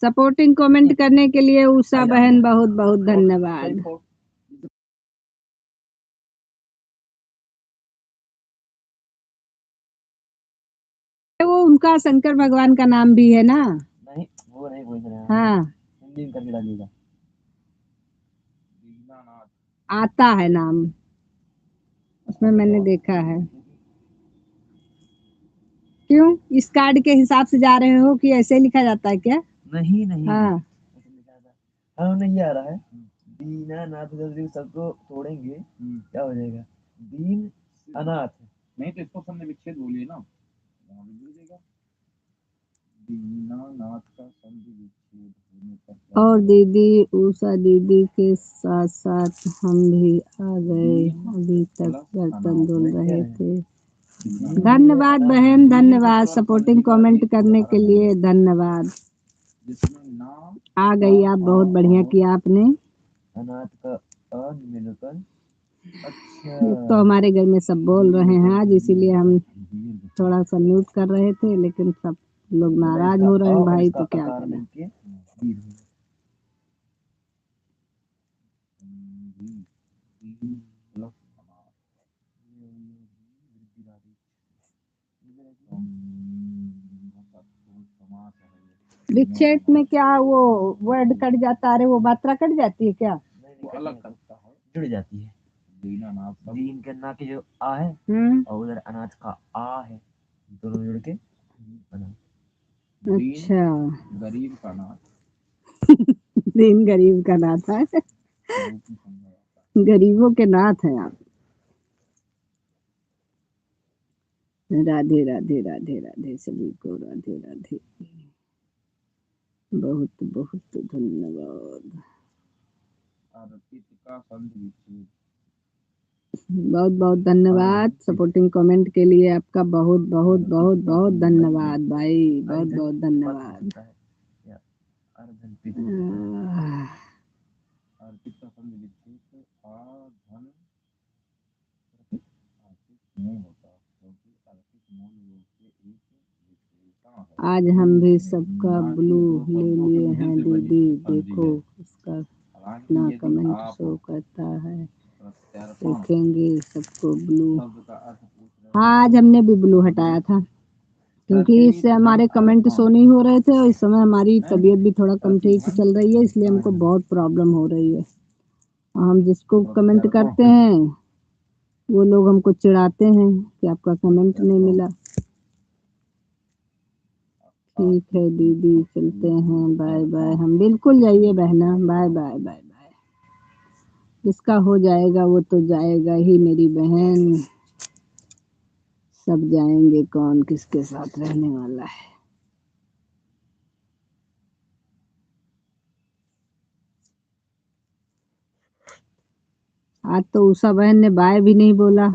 सपोर्टिंग कमेंट करने के लिए उषा बहन बहुत बहुत धन्यवाद। वो उनका शंकर भगवान का नाम भी है ना? नहीं वो नहीं पूछ रहे हैं। हाँ हिंदी में करके डालिएगा। दीनानाथ। आता है नाम, उसमें मैंने देखा है। क्यों इस कार्ड के हिसाब से जा रहे हो कि ऐसे लिखा जाता है क्या? नहीं नहीं हाँ ऐसे लिखा था। हाँ नहीं आ रहा है। दीनानाथ जल्दी सबको तोड़ेंगे क्या हो जाएगा? दीन अनाथ। नहीं तो इसको संधि विच्छेद बोलिए ना, वहाँ भी जुड़ जाएगा। दीनानाथ का संधि विच्छेद होने पर क्या और होगा? दीदी उषा दीदी के साथ साथ हम भी आ गए, अभी तक बर्तन धुल रहे थे। धन्यवाद बहन, धन्यवाद सपोर्टिंग कमेंट करने के लिए, धन्यवाद। जिसमें नाम आ गई आप, बहुत बढ़िया किया आपने। अनाथ का अ मिलकर। अच्छा तो हमारे घर में सब बोल रहे हैं आज, इसीलिए हम थोड़ा सा म्यूट कर रहे थे, लेकिन सब लोग नाराज हो रहे हैं भाई, तो क्या करें। विच्छेद में क्या वो वर्ड कट जाता है, वो मात्रा कट जाती है क्या? वो अलग करता है, जुड़ जाती है। दीनानाथ दीन के ना के जो आ है और उधर अनाथ का आ है, दोनों जुड़ के अनाथ। अच्छा गरीब का नाथ। दीन गरीब का नाथ है। गरीबों के नाथ हैं आप। राधे राधे राधे राधे, सभी को राधे राधे। बहुत बहुत धन्यवाद। अर्पित का संधि विच्छेद। बहुत बहुत धन्यवाद सपोर्टिंग कमेंट के लिए, आपका बहुत बहुत बहुत बहुत धन्यवाद भाई, बहुत बहुत धन्यवाद। अर्पित का संधि विच्छेद आ धन अर्पित नहीं होता, क्योंकि अर्पित मूल रूप से एक विशेषण है। आज हम भी सबका ब्लू ले लिए हैं दीदी, देखो उसका अपना कमेंट शो करता है, देखेंगे सबको ब्लू। हाँ आज हमने भी ब्लू हटाया था, क्योंकि इससे हमारे कमेंट शो नहीं हो रहे थे और इस समय हमारी तबीयत भी थोड़ा कम ठीक चल रही है, इसलिए हमको बहुत प्रॉब्लम हो रही है। हम जिसको कमेंट करते हैं वो लोग हमको चिढ़ाते हैं कि आपका कमेंट नहीं मिला। ठीक है दीदी चलते हैं, बाय बाय। हम बिल्कुल जाइए बहना, बाय बाय बाय बाय। जिसका हो जाएगा वो तो जाएगा ही मेरी बहन, सब जाएंगे, कौन किसके साथ रहने वाला है। आज तो उषा बहन ने बाय भी नहीं बोला,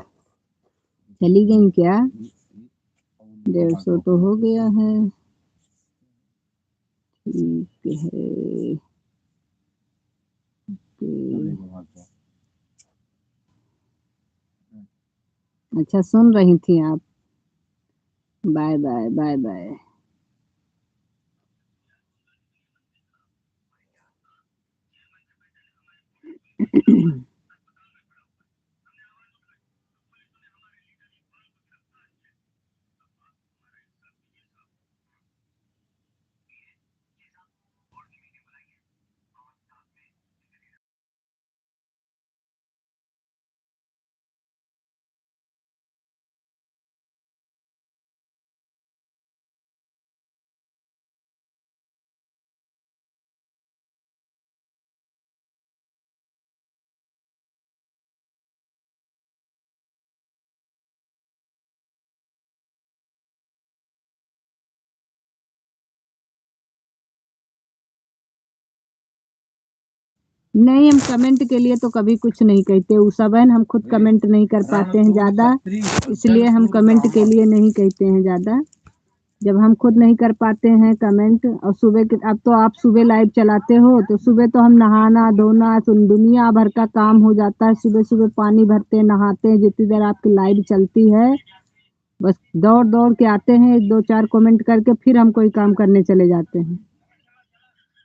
चली गई क्या? 150 तो हो गया है। ठीक है। अच्छा सुन रही थी आप। Bye bye bye bye. नहीं, हम कमेंट के लिए तो कभी कुछ नहीं कहते उषा बहन, हम खुद कमेंट नहीं कर पाते हैं ज़्यादा, इसलिए हम कमेंट के लिए नहीं कहते हैं ज़्यादा। जब हम खुद नहीं कर पाते हैं कमेंट, और सुबह के अब तो आप सुबह लाइव चलाते हो, तो सुबह तो हम नहाना धोना दुनिया भर का काम हो जाता है। सुबह सुबह पानी भरते नहाते हैं, जितनी देर आपकी लाइव चलती है बस दौड़ दौड़ के आते हैं, 1 2 4 कमेंट करके फिर हम कोई काम करने चले जाते हैं।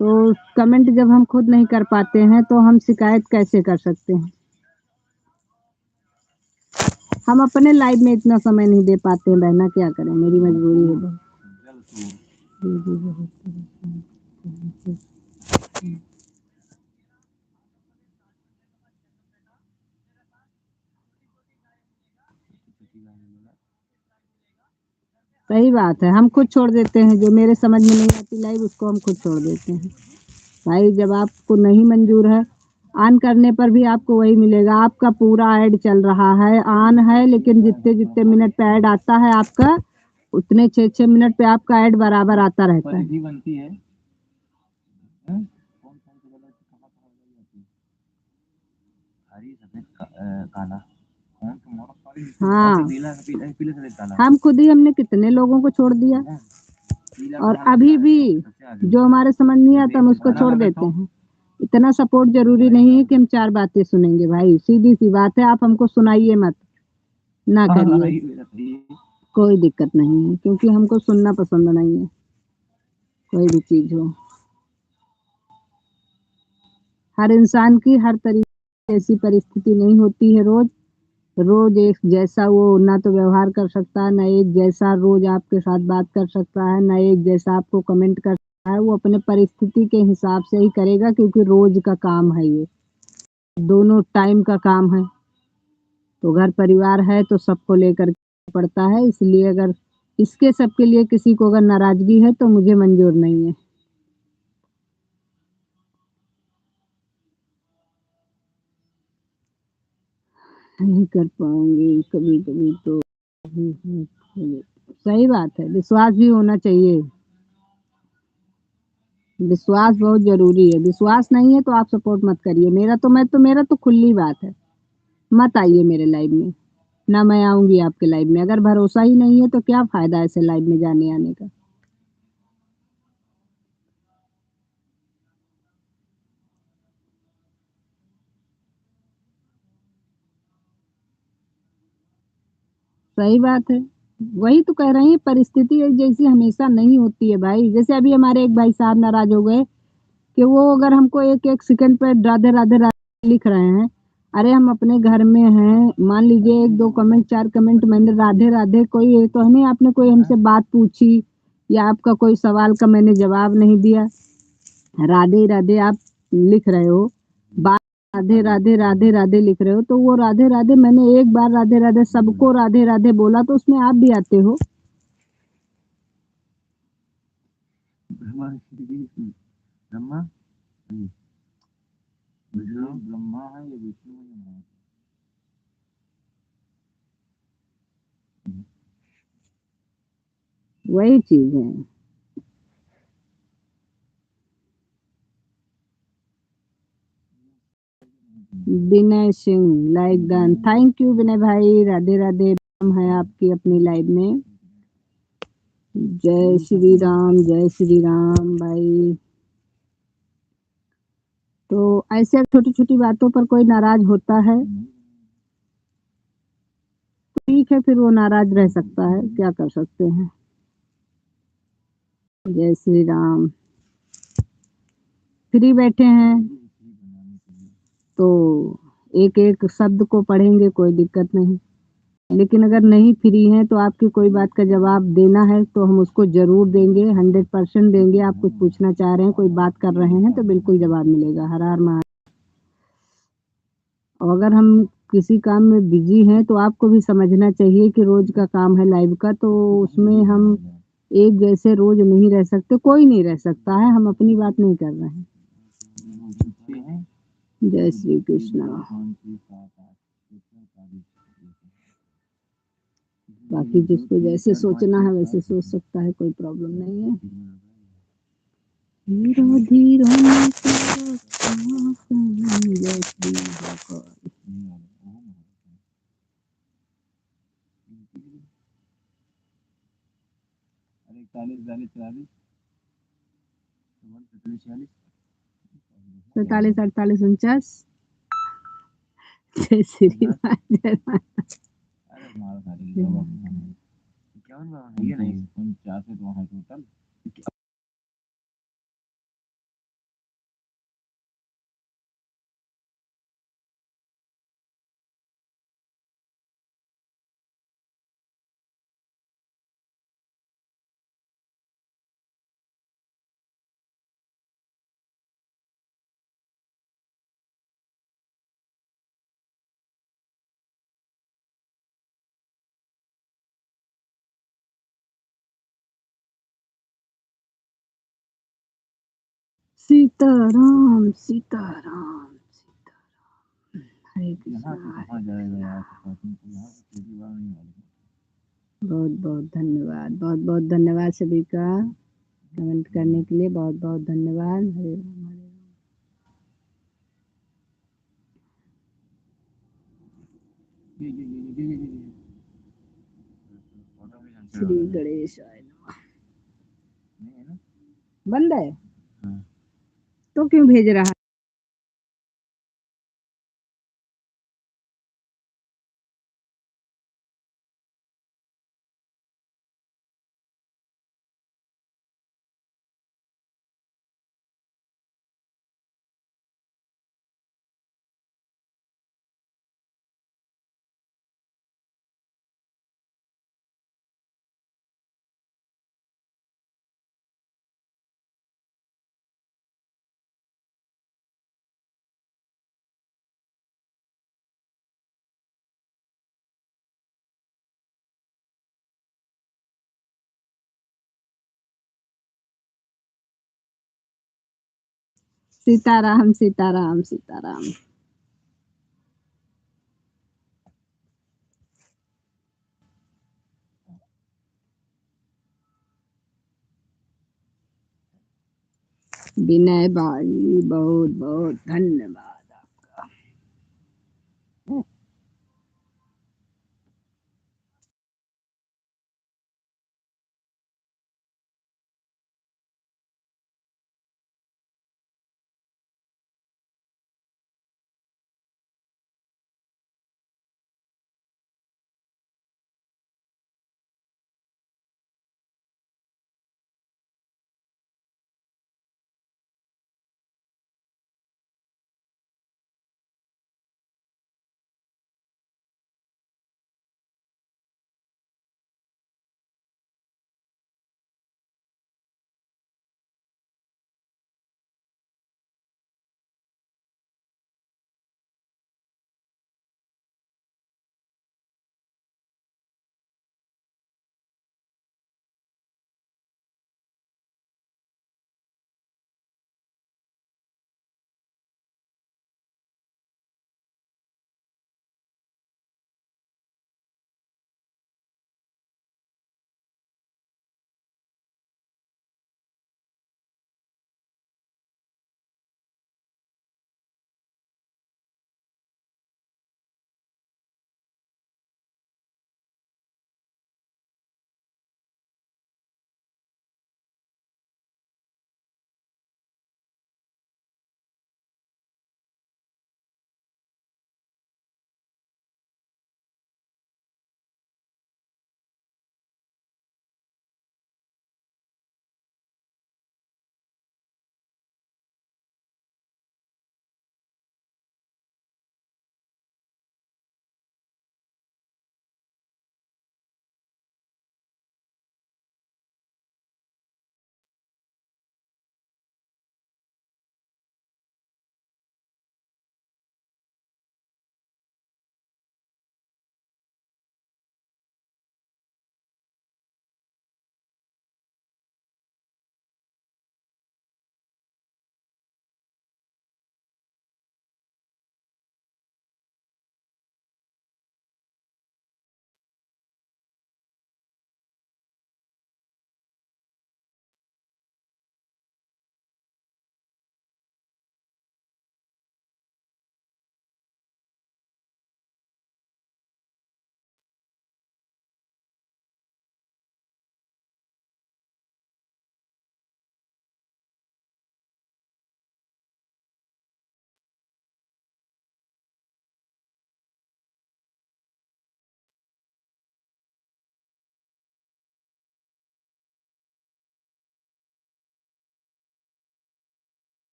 तो कमेंट जब हम खुद नहीं कर पाते हैं तो हम शिकायत कैसे कर सकते हैं। हम अपने लाइफ में इतना समय नहीं दे पाते हैं बहना, क्या करें, मेरी मजबूरी है बहन। सही बात है, हम खुद छोड़ देते हैं, जो मेरे समझ में नहीं आती लाइव उसको हम खुद छोड़ देते हैं। भाई जब आपको नहीं मंजूर है, ऑन करने पर भी आपको वही मिलेगा, आपका पूरा ऐड चल रहा है, ऑन है, लेकिन जितने जितने मिनट पे ऐड आता है आपका, उतने 6-6 मिनट पे आपका ऐड बराबर आता रहता है। हाँ, हम खुद ही, हमने कितने लोगों को छोड़ दिया, और अभी भी जो हमारे समझ नहीं आता हम उसको छोड़ देते हैं। इतना सपोर्ट जरूरी नहीं है कि हम 4 बातें सुनेंगे भाई, सीधी सी बात है, आप हमको सुनाइए मत, ना करिए, कोई दिक्कत नहीं है, क्योंकि हमको सुनना पसंद नहीं है कोई भी चीज हो। हर इंसान की हर तरीके ऐसी परिस्थिति नहीं होती है, रोज रोज एक जैसा वो ना तो व्यवहार कर सकता है, ना एक जैसा रोज आपके साथ बात कर सकता है, ना एक जैसा आपको कमेंट कर सकता है। वो अपने परिस्थिति के हिसाब से ही करेगा, क्योंकि रोज का काम है ये, दोनों टाइम का काम है। तो घर परिवार है तो सबको लेकर के पड़ता है, इसलिए अगर इसके सबके लिए किसी को अगर नाराजगी है तो मुझे मंजूर नहीं है। नहीं कर पाऊंगी कभी कभी तो। सही बात है, विश्वास भी होना चाहिए, विश्वास बहुत जरूरी है। विश्वास नहीं है तो आप सपोर्ट मत करिए, मेरा तो खुली बात है, मत आइए मेरे लाइव में, ना मैं आऊंगी आपके लाइव में। अगर भरोसा ही नहीं है तो क्या फायदा ऐसे लाइव में जाने आने का। सही बात है, वही तो कह रही है, परिस्थिति एक जैसी हमेशा नहीं होती है भाई। जैसे अभी हमारे एक भाई साहब नाराज हो गए कि वो अगर हमको एक एक सेकंड पे राधे राधे राधे लिख रहे हैं, अरे हम अपने घर में हैं, मान लीजिए 1 2 कमेंट 4 कमेंट मैंने राधे राधे, कोई ये तो है नहीं आपने कोई हमसे बात पूछी या आपका कोई सवाल का मैंने जवाब नहीं दिया, राधे राधे आप लिख रहे हो, बात राधे राधे राधे राधे लिख रहे हो, तो वो राधे राधे मैंने एक बार राधे राधे सबको राधे राधे बोला तो उसमें आप भी आते हो। वही चीज है। Vinay Singh like done, thank you Vinay भाई, राधे राधे। हम है आपकी अपनी लाइव में। जय श्री राम भाई। तो ऐसे छोटी छोटी बातों पर कोई नाराज होता है, ठीक है, फिर वो नाराज रह सकता है, क्या कर सकते हैं। जय श्री राम। फ्री बैठे हैं तो एक एक शब्द को पढ़ेंगे, कोई दिक्कत नहीं। लेकिन अगर नहीं फ्री हैं तो आपकी कोई बात का जवाब देना है तो हम उसको जरूर देंगे, 100% देंगे। आप कुछ पूछना चाह रहे हैं, कोई बात कर रहे हैं तो बिल्कुल जवाब मिलेगा। हर हर महादेव। और अगर हम किसी काम में बिजी हैं तो आपको भी समझना चाहिए कि रोज का काम है लाइव का, तो उसमें हम एक जैसे रोज नहीं रह सकते, कोई नहीं रह सकता है। हम अपनी बात नहीं कर रहे हैं। जय श्री कृष्णा। बाकी जिसको जैसे सोचना है वैसे सोच सकता है, कोई प्रॉब्लम नहीं है। धीरा धीरा जय श्री राम। सैतालीस 48 49। जय श्री राम। जय माता। सीताराम सीताराम सीताराम। हरे कृष्णा बहुत बहुत धन्यवाद, बहुत बहुत धन्यवाद सभी का कमेंट करने के लिए। बहुत बहुत धन्यवाद। हरे राम हरे राम। श्री गणेशाय नमः। बंद है तो क्यों भेज रहा है? सीताराम सीताराम सीताराम। विनय भाई बहुत बहुत धन्यवाद आपका।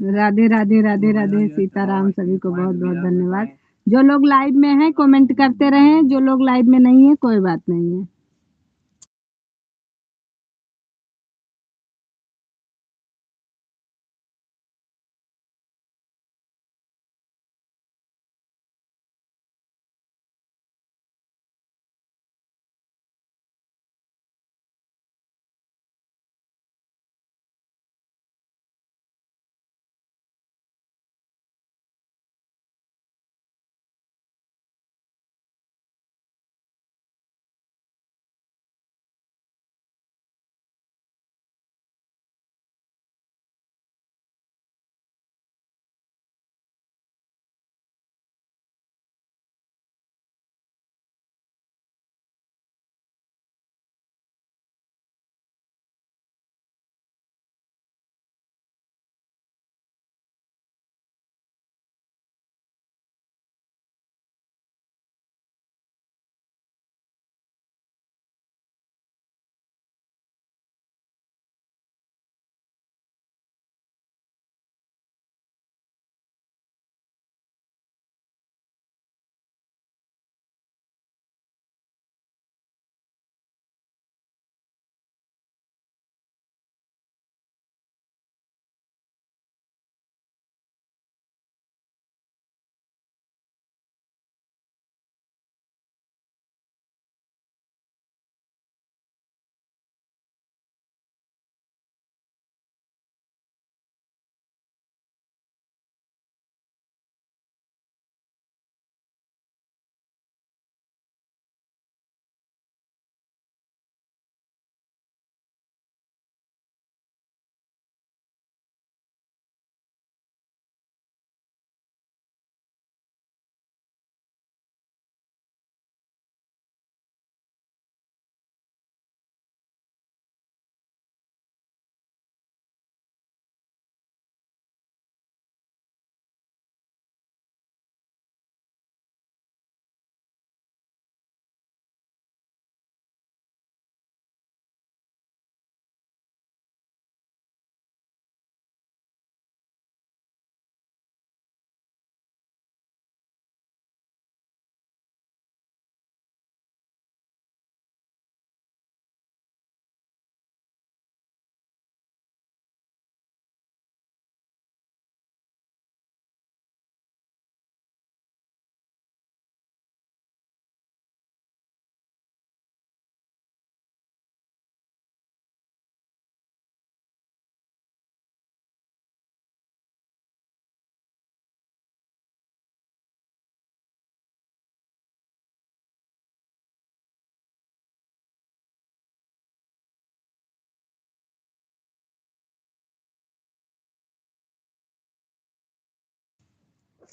राधे राधे राधे राधे, सीताराम, सभी को बहुत बहुत धन्यवाद। जो लोग लाइव में हैं कमेंट करते रहें, जो लोग लाइव में नहीं है कोई बात नहीं है।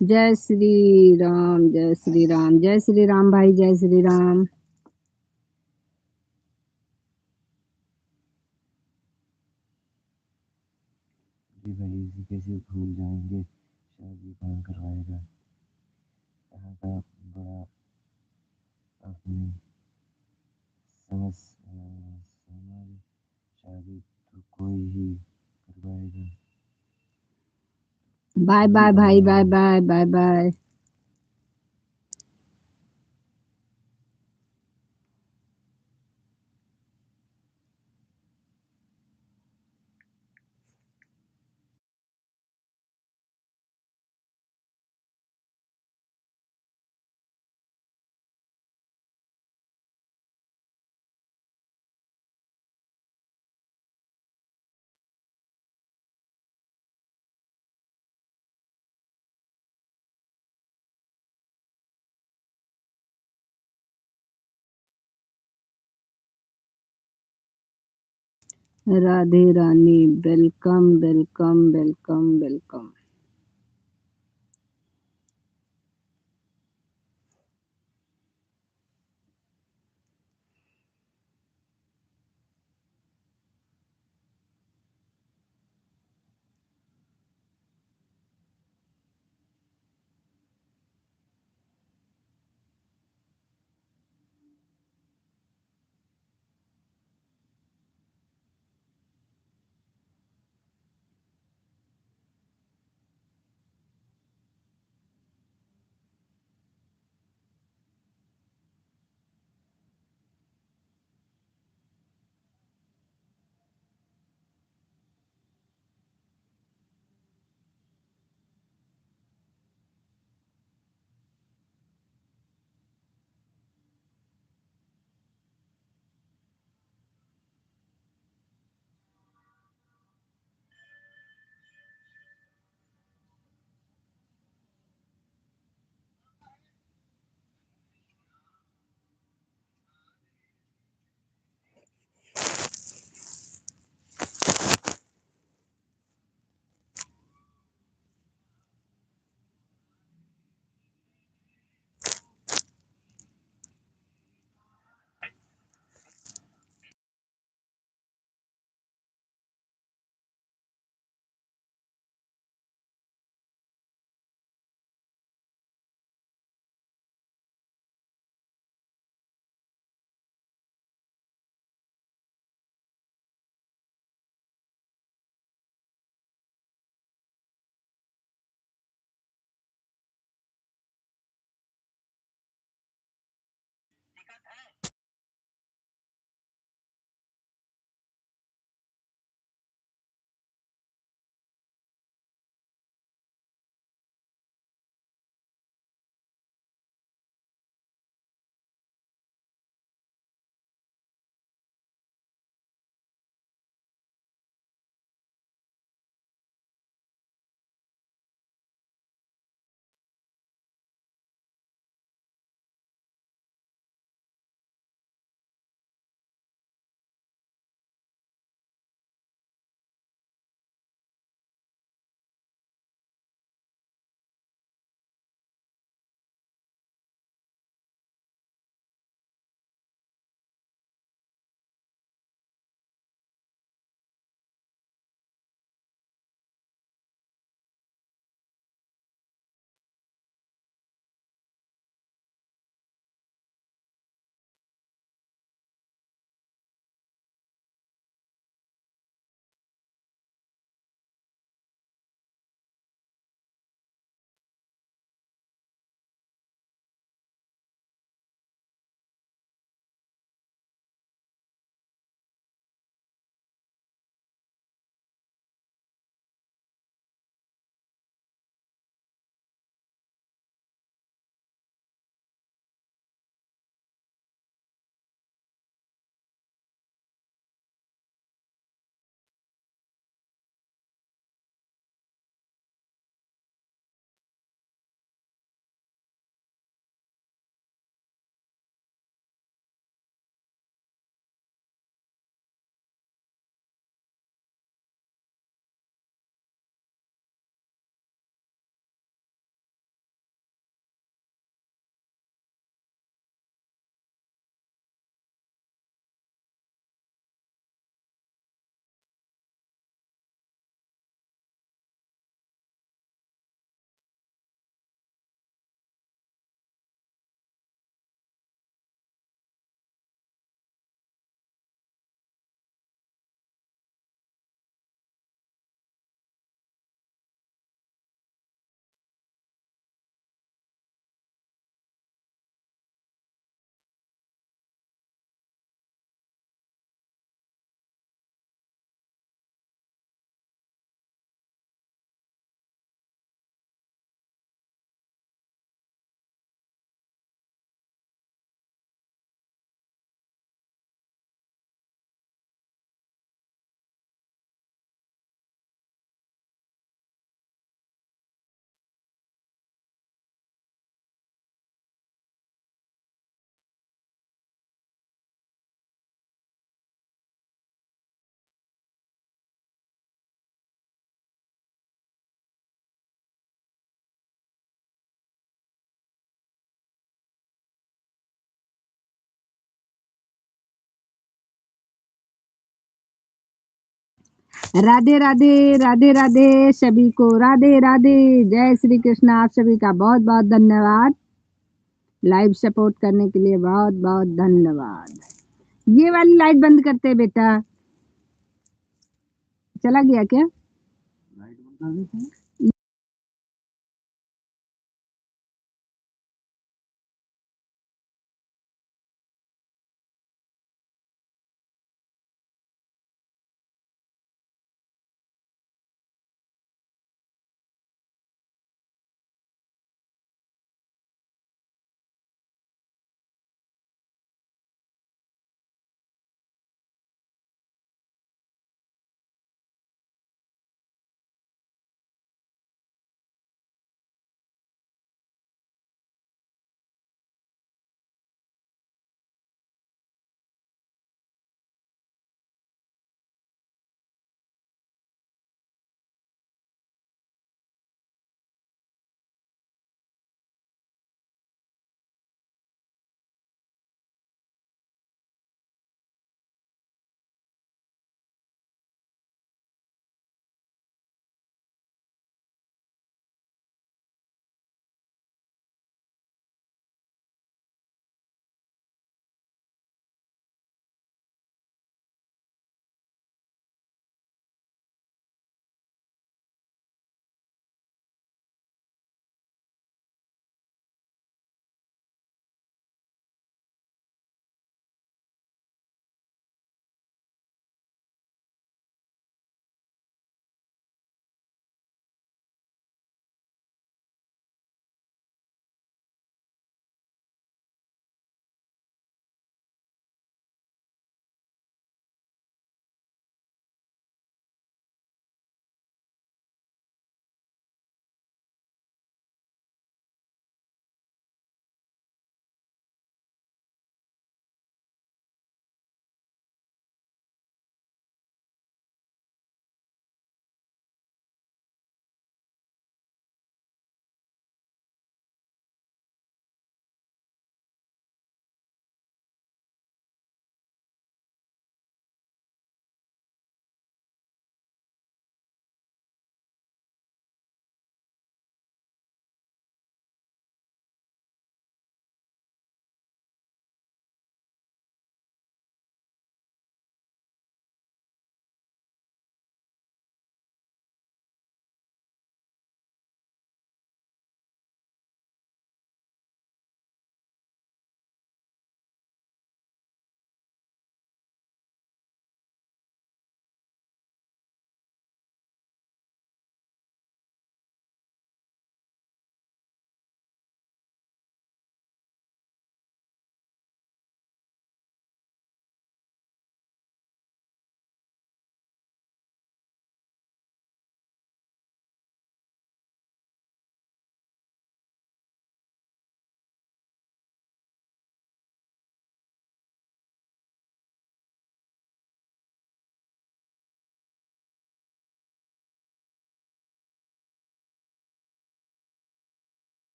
जय श्री राम, जय श्री राम, जय श्री राम भाई, जय श्री राम। जी भाई, इसे कैसे भूल जाएंगे, शादी कौन करवाएगा। यहाँ का बड़ा अपनी समझ समझ शादी तो कोई ही करवाएगा। बाय बाय भाई, bye bye, bye bye. Radhe Rani, welcome welcome welcome welcome. Radhe Radhe Radhe Radhe सभी को राधे राधे। जय श्री कृष्ण। आप सभी का बहुत बहुत धन्यवाद। लाइव सपोर्ट करने के लिए बहुत बहुत धन्यवाद। ये वाली लाइट बंद करते हैं बेटा। चला गया क्या? लाइट बंद कर देते हैं।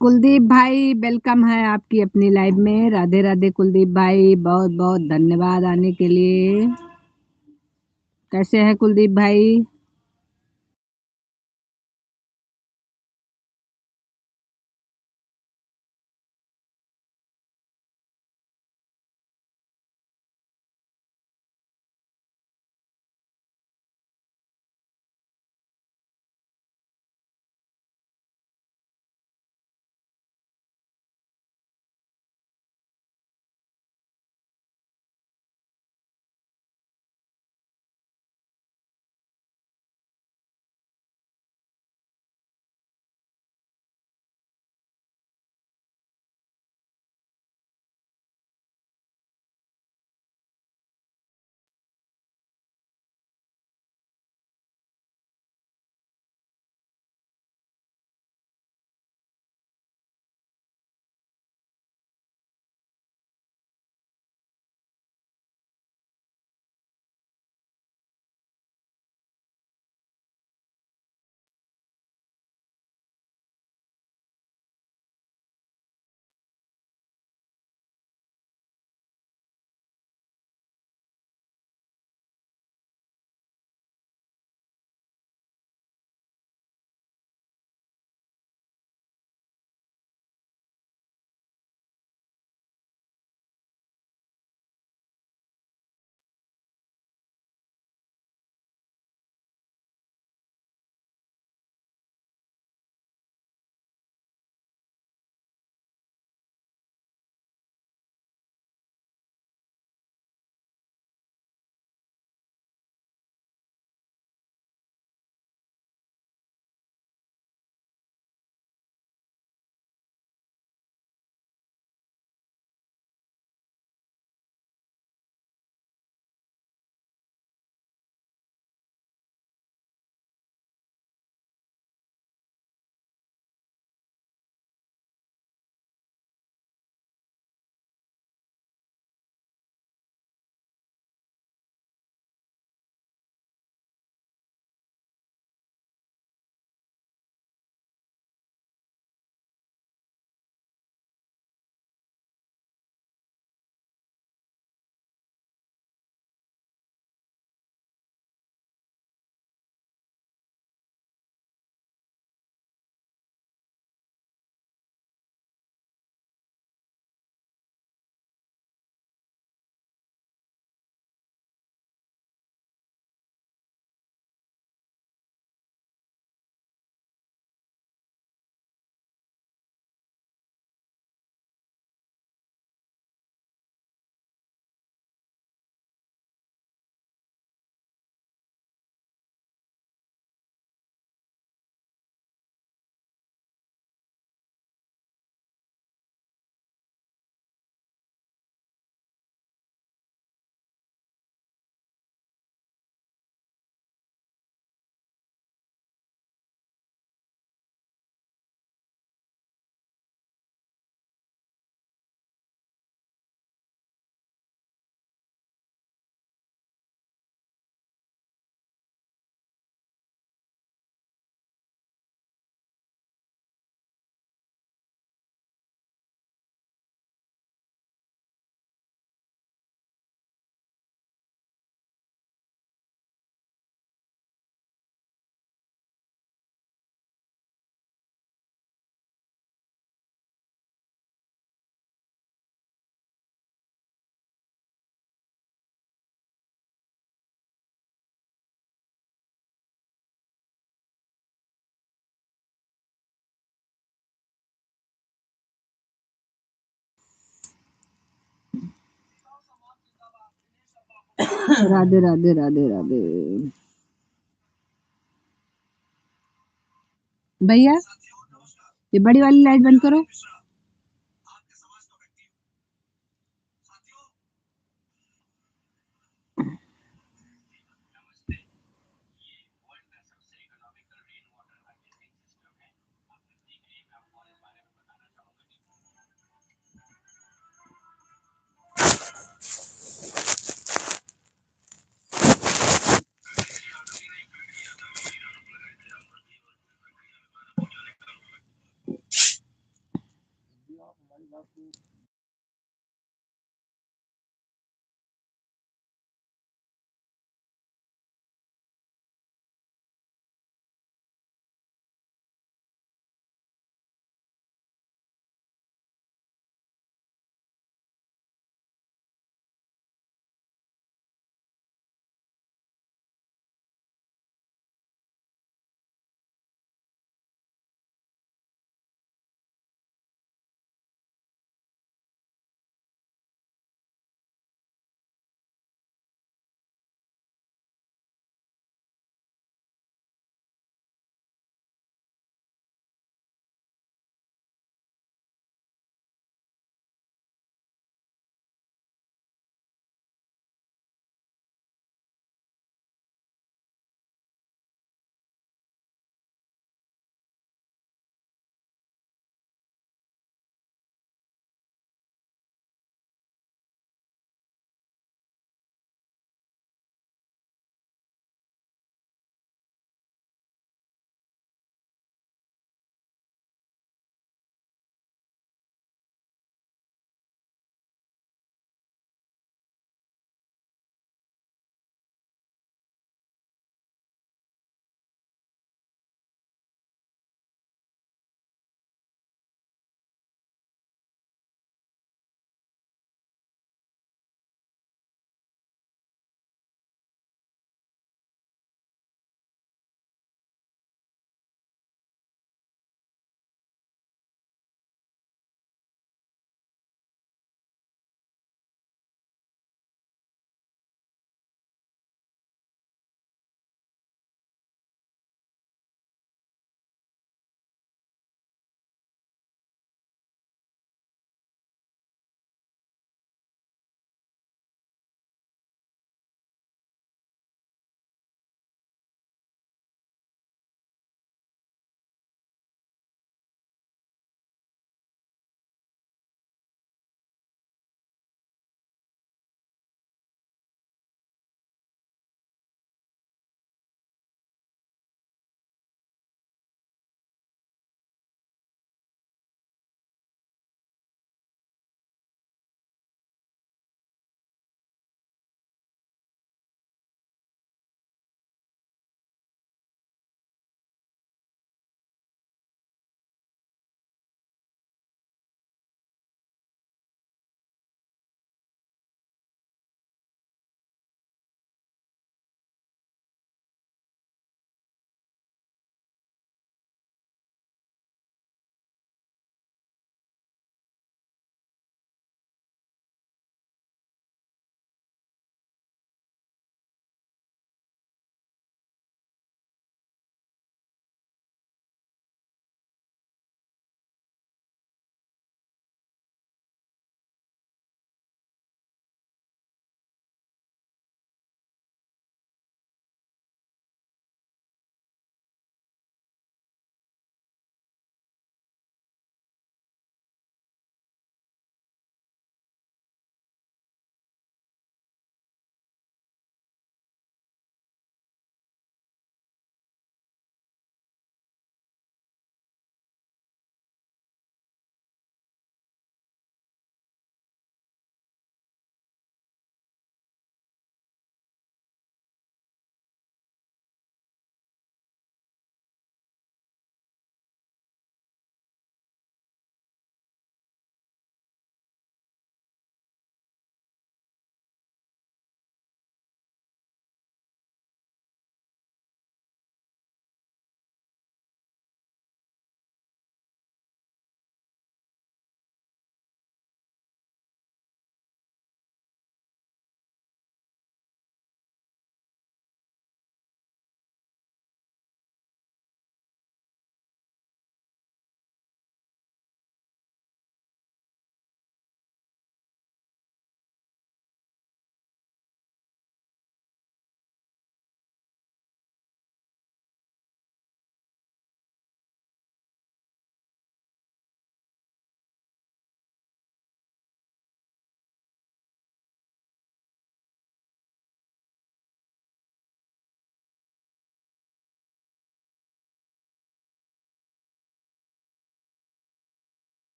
कुलदीप भाई वेलकम है आपकी अपनी लाइव में। राधे राधे कुलदीप भाई, बहुत बहुत धन्यवाद आने के लिए। कैसे हैं कुलदीप भाई? राधे राधे राधे राधे भैया, ये बड़ी वाली लाइट बंद करो। आपको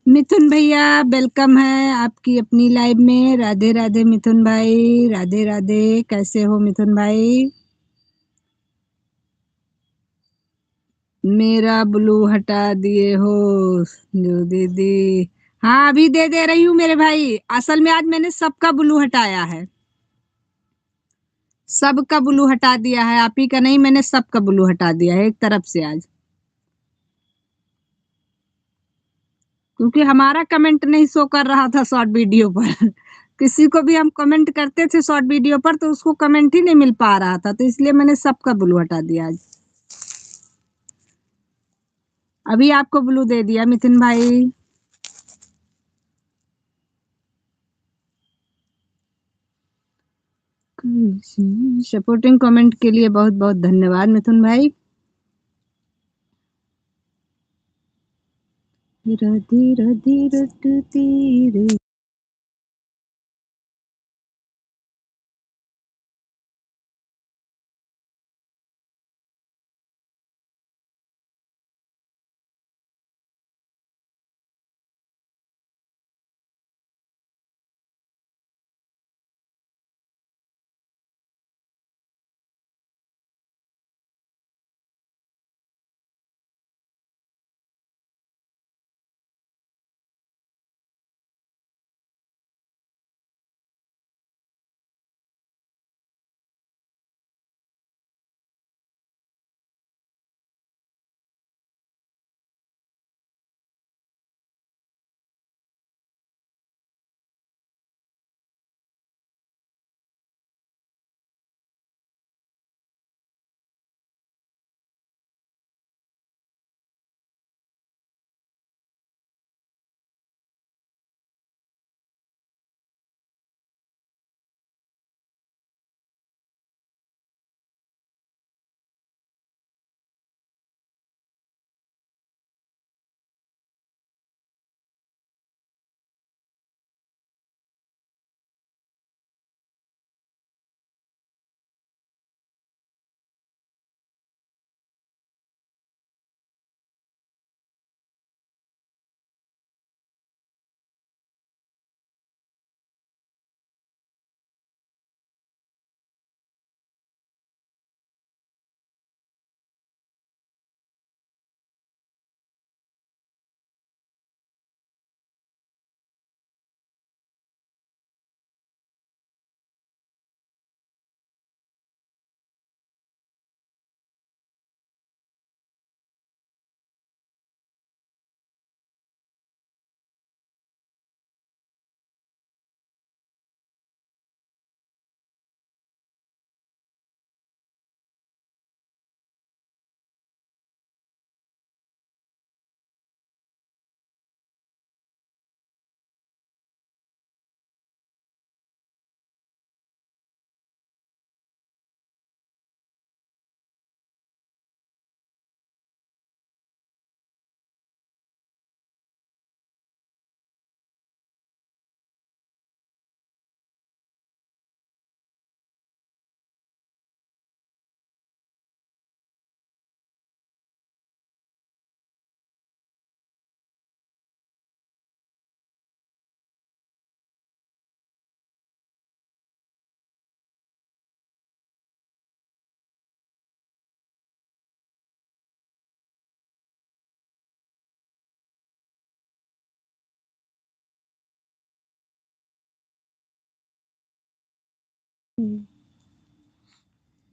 मिथुन भैया वेलकम है आपकी अपनी लाइव में। राधे राधे मिथुन भाई, राधे राधे। कैसे हो मिथुन भाई? मेरा ब्लू हटा दिए हो जो दीदी। हाँ अभी दे दे रही हूँ मेरे भाई। असल में आज मैंने सबका ब्लू हटाया है, सबका ब्लू हटा दिया है। आप ही का नहीं, मैंने सबका ब्लू हटा दिया है एक तरफ से आज, क्योंकि हमारा कमेंट नहीं शो कर रहा था शॉर्ट वीडियो पर। किसी को भी हम कमेंट करते थे शॉर्ट वीडियो पर तो उसको कमेंट ही नहीं मिल पा रहा था, तो इसलिए मैंने सबका ब्लू हटा दिया आज। अभी आपको ब्लू दे दिया मिथुन भाई। सपोर्टिंग कमेंट के लिए बहुत बहुत धन्यवाद मिथुन भाई। राधे राधे रटती रे।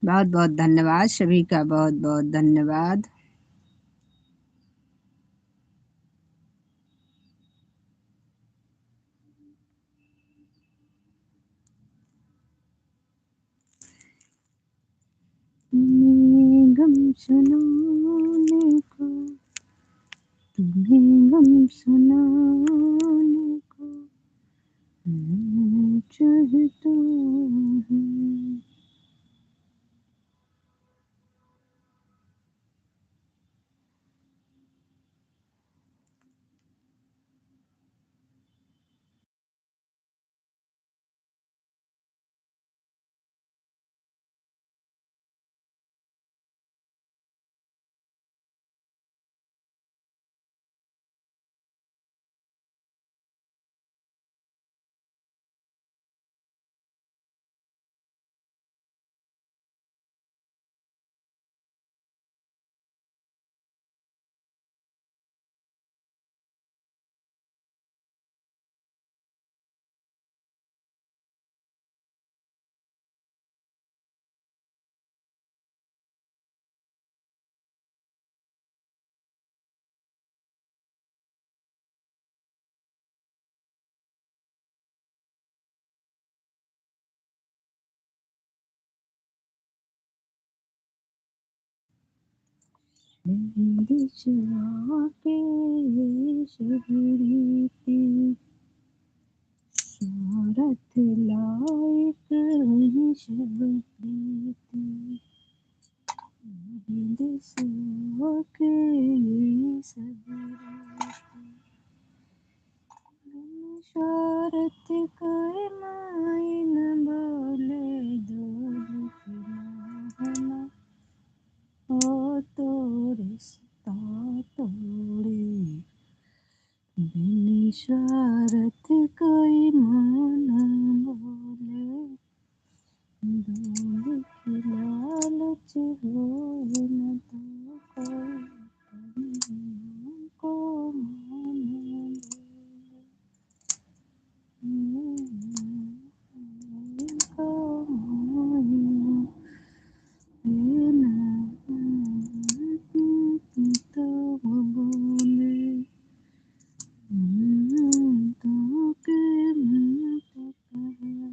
बहुत बहुत धन्यवाद सभी का, बहुत बहुत धन्यवाद। गम सुनाने को, तुम्हें गम सुनाने को चाहता हूँ। दिशा के शबरीती सारथ लायक नहीं शबरीती दिशा के शबरीती शरत कर माई न बोले दूध पिलाना ओ तो रिश्ता तोड़े बिन शरत कोई माना बोले दूध की लालच हो न तो कोई को माना को माना तो बोले तो के मैं तो कहा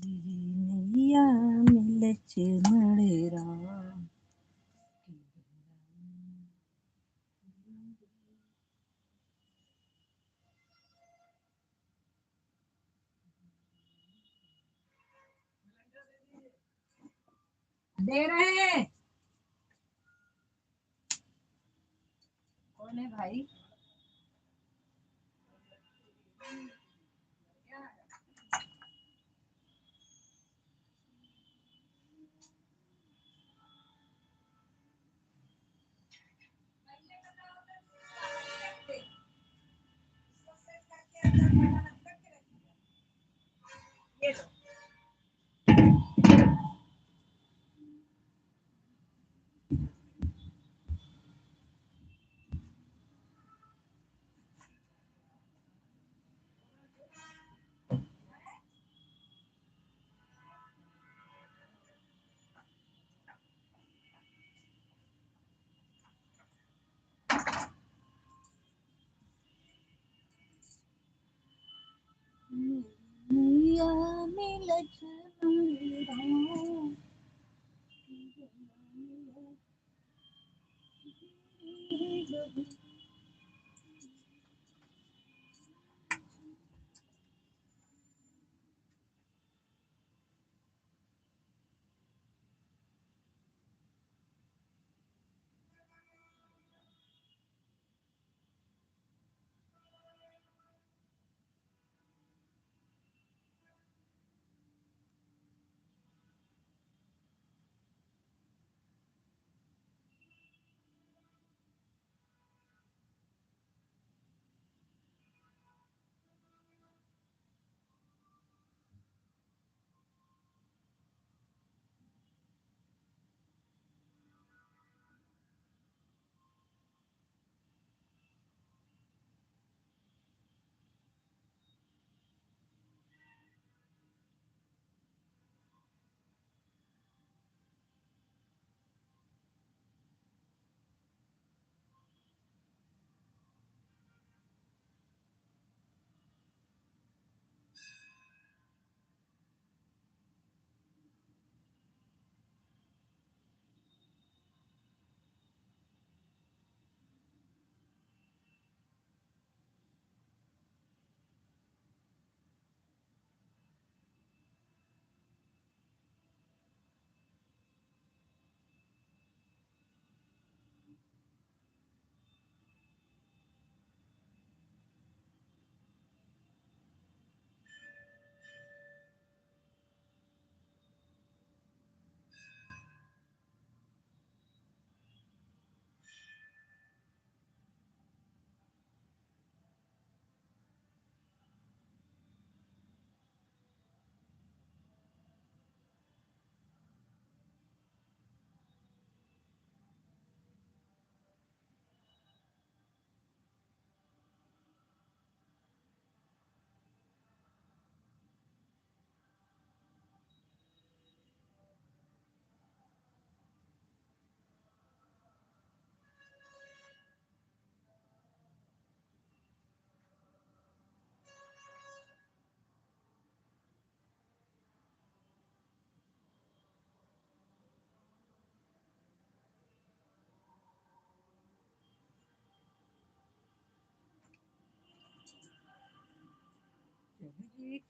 नैया मिलच मणेरा दे रहे हैं कौन है भाई नैया मिलच मणेरा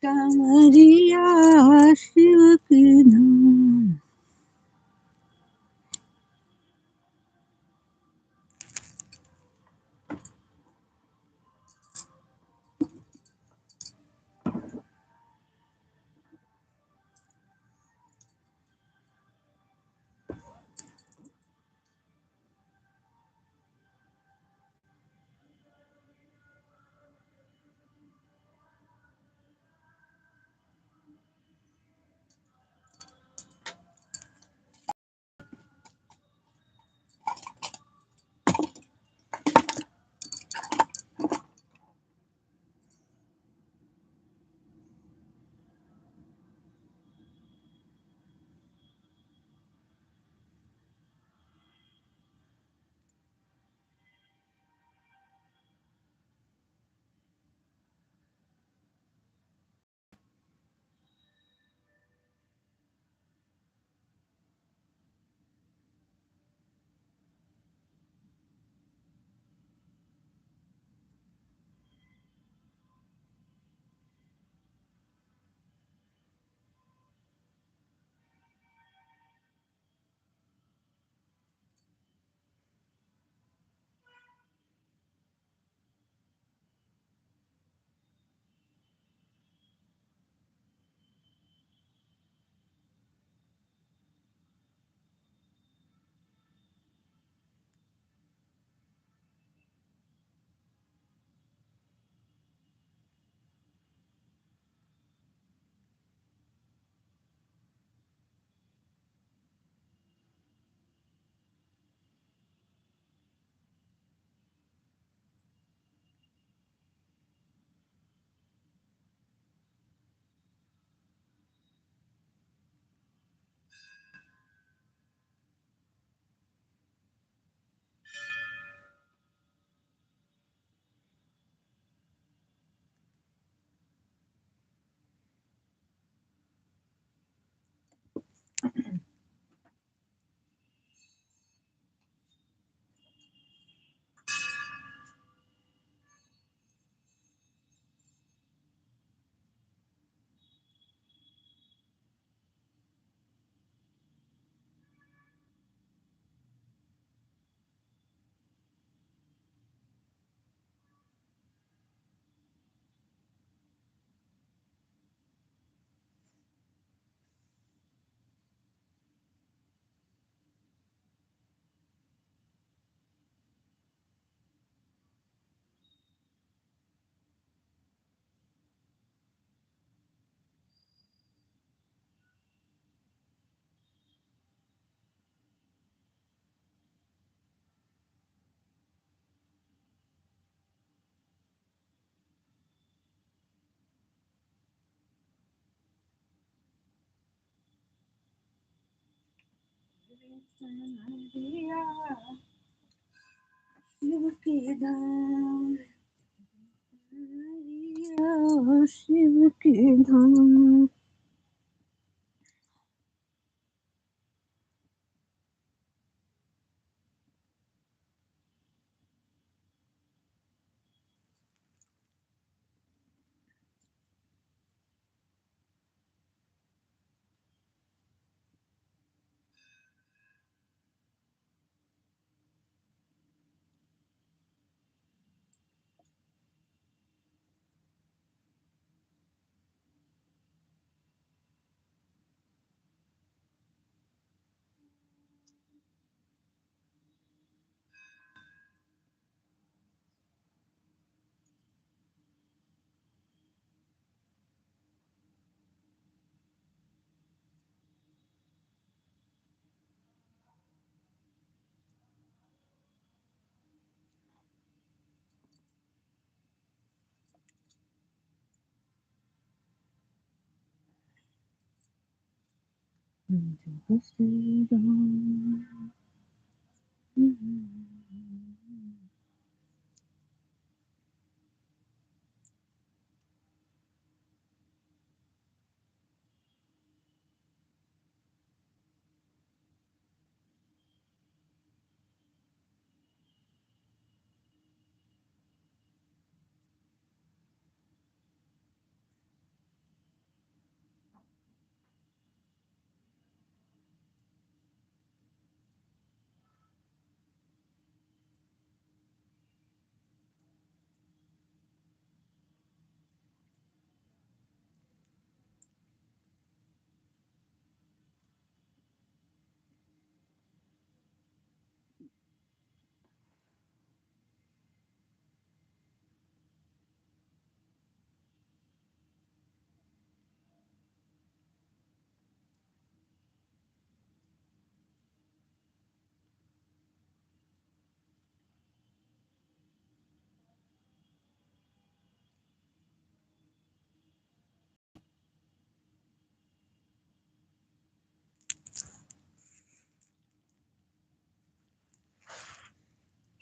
कामरिया शिव के धाम। कामरिया शिव के धाम। कामरिया शिव के धाम। जय श्री राम।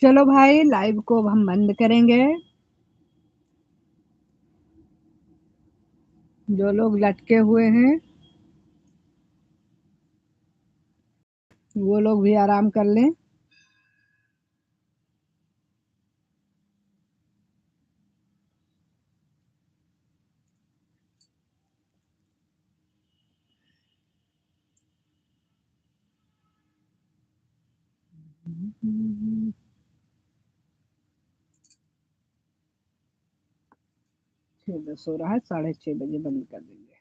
चलो भाई लाइव को अब हम बंद करेंगे। जो लोग लटके हुए हैं वो लोग भी आराम कर लें। छः दस हो रहा है, 6:30 बजे बंद कर देंगे।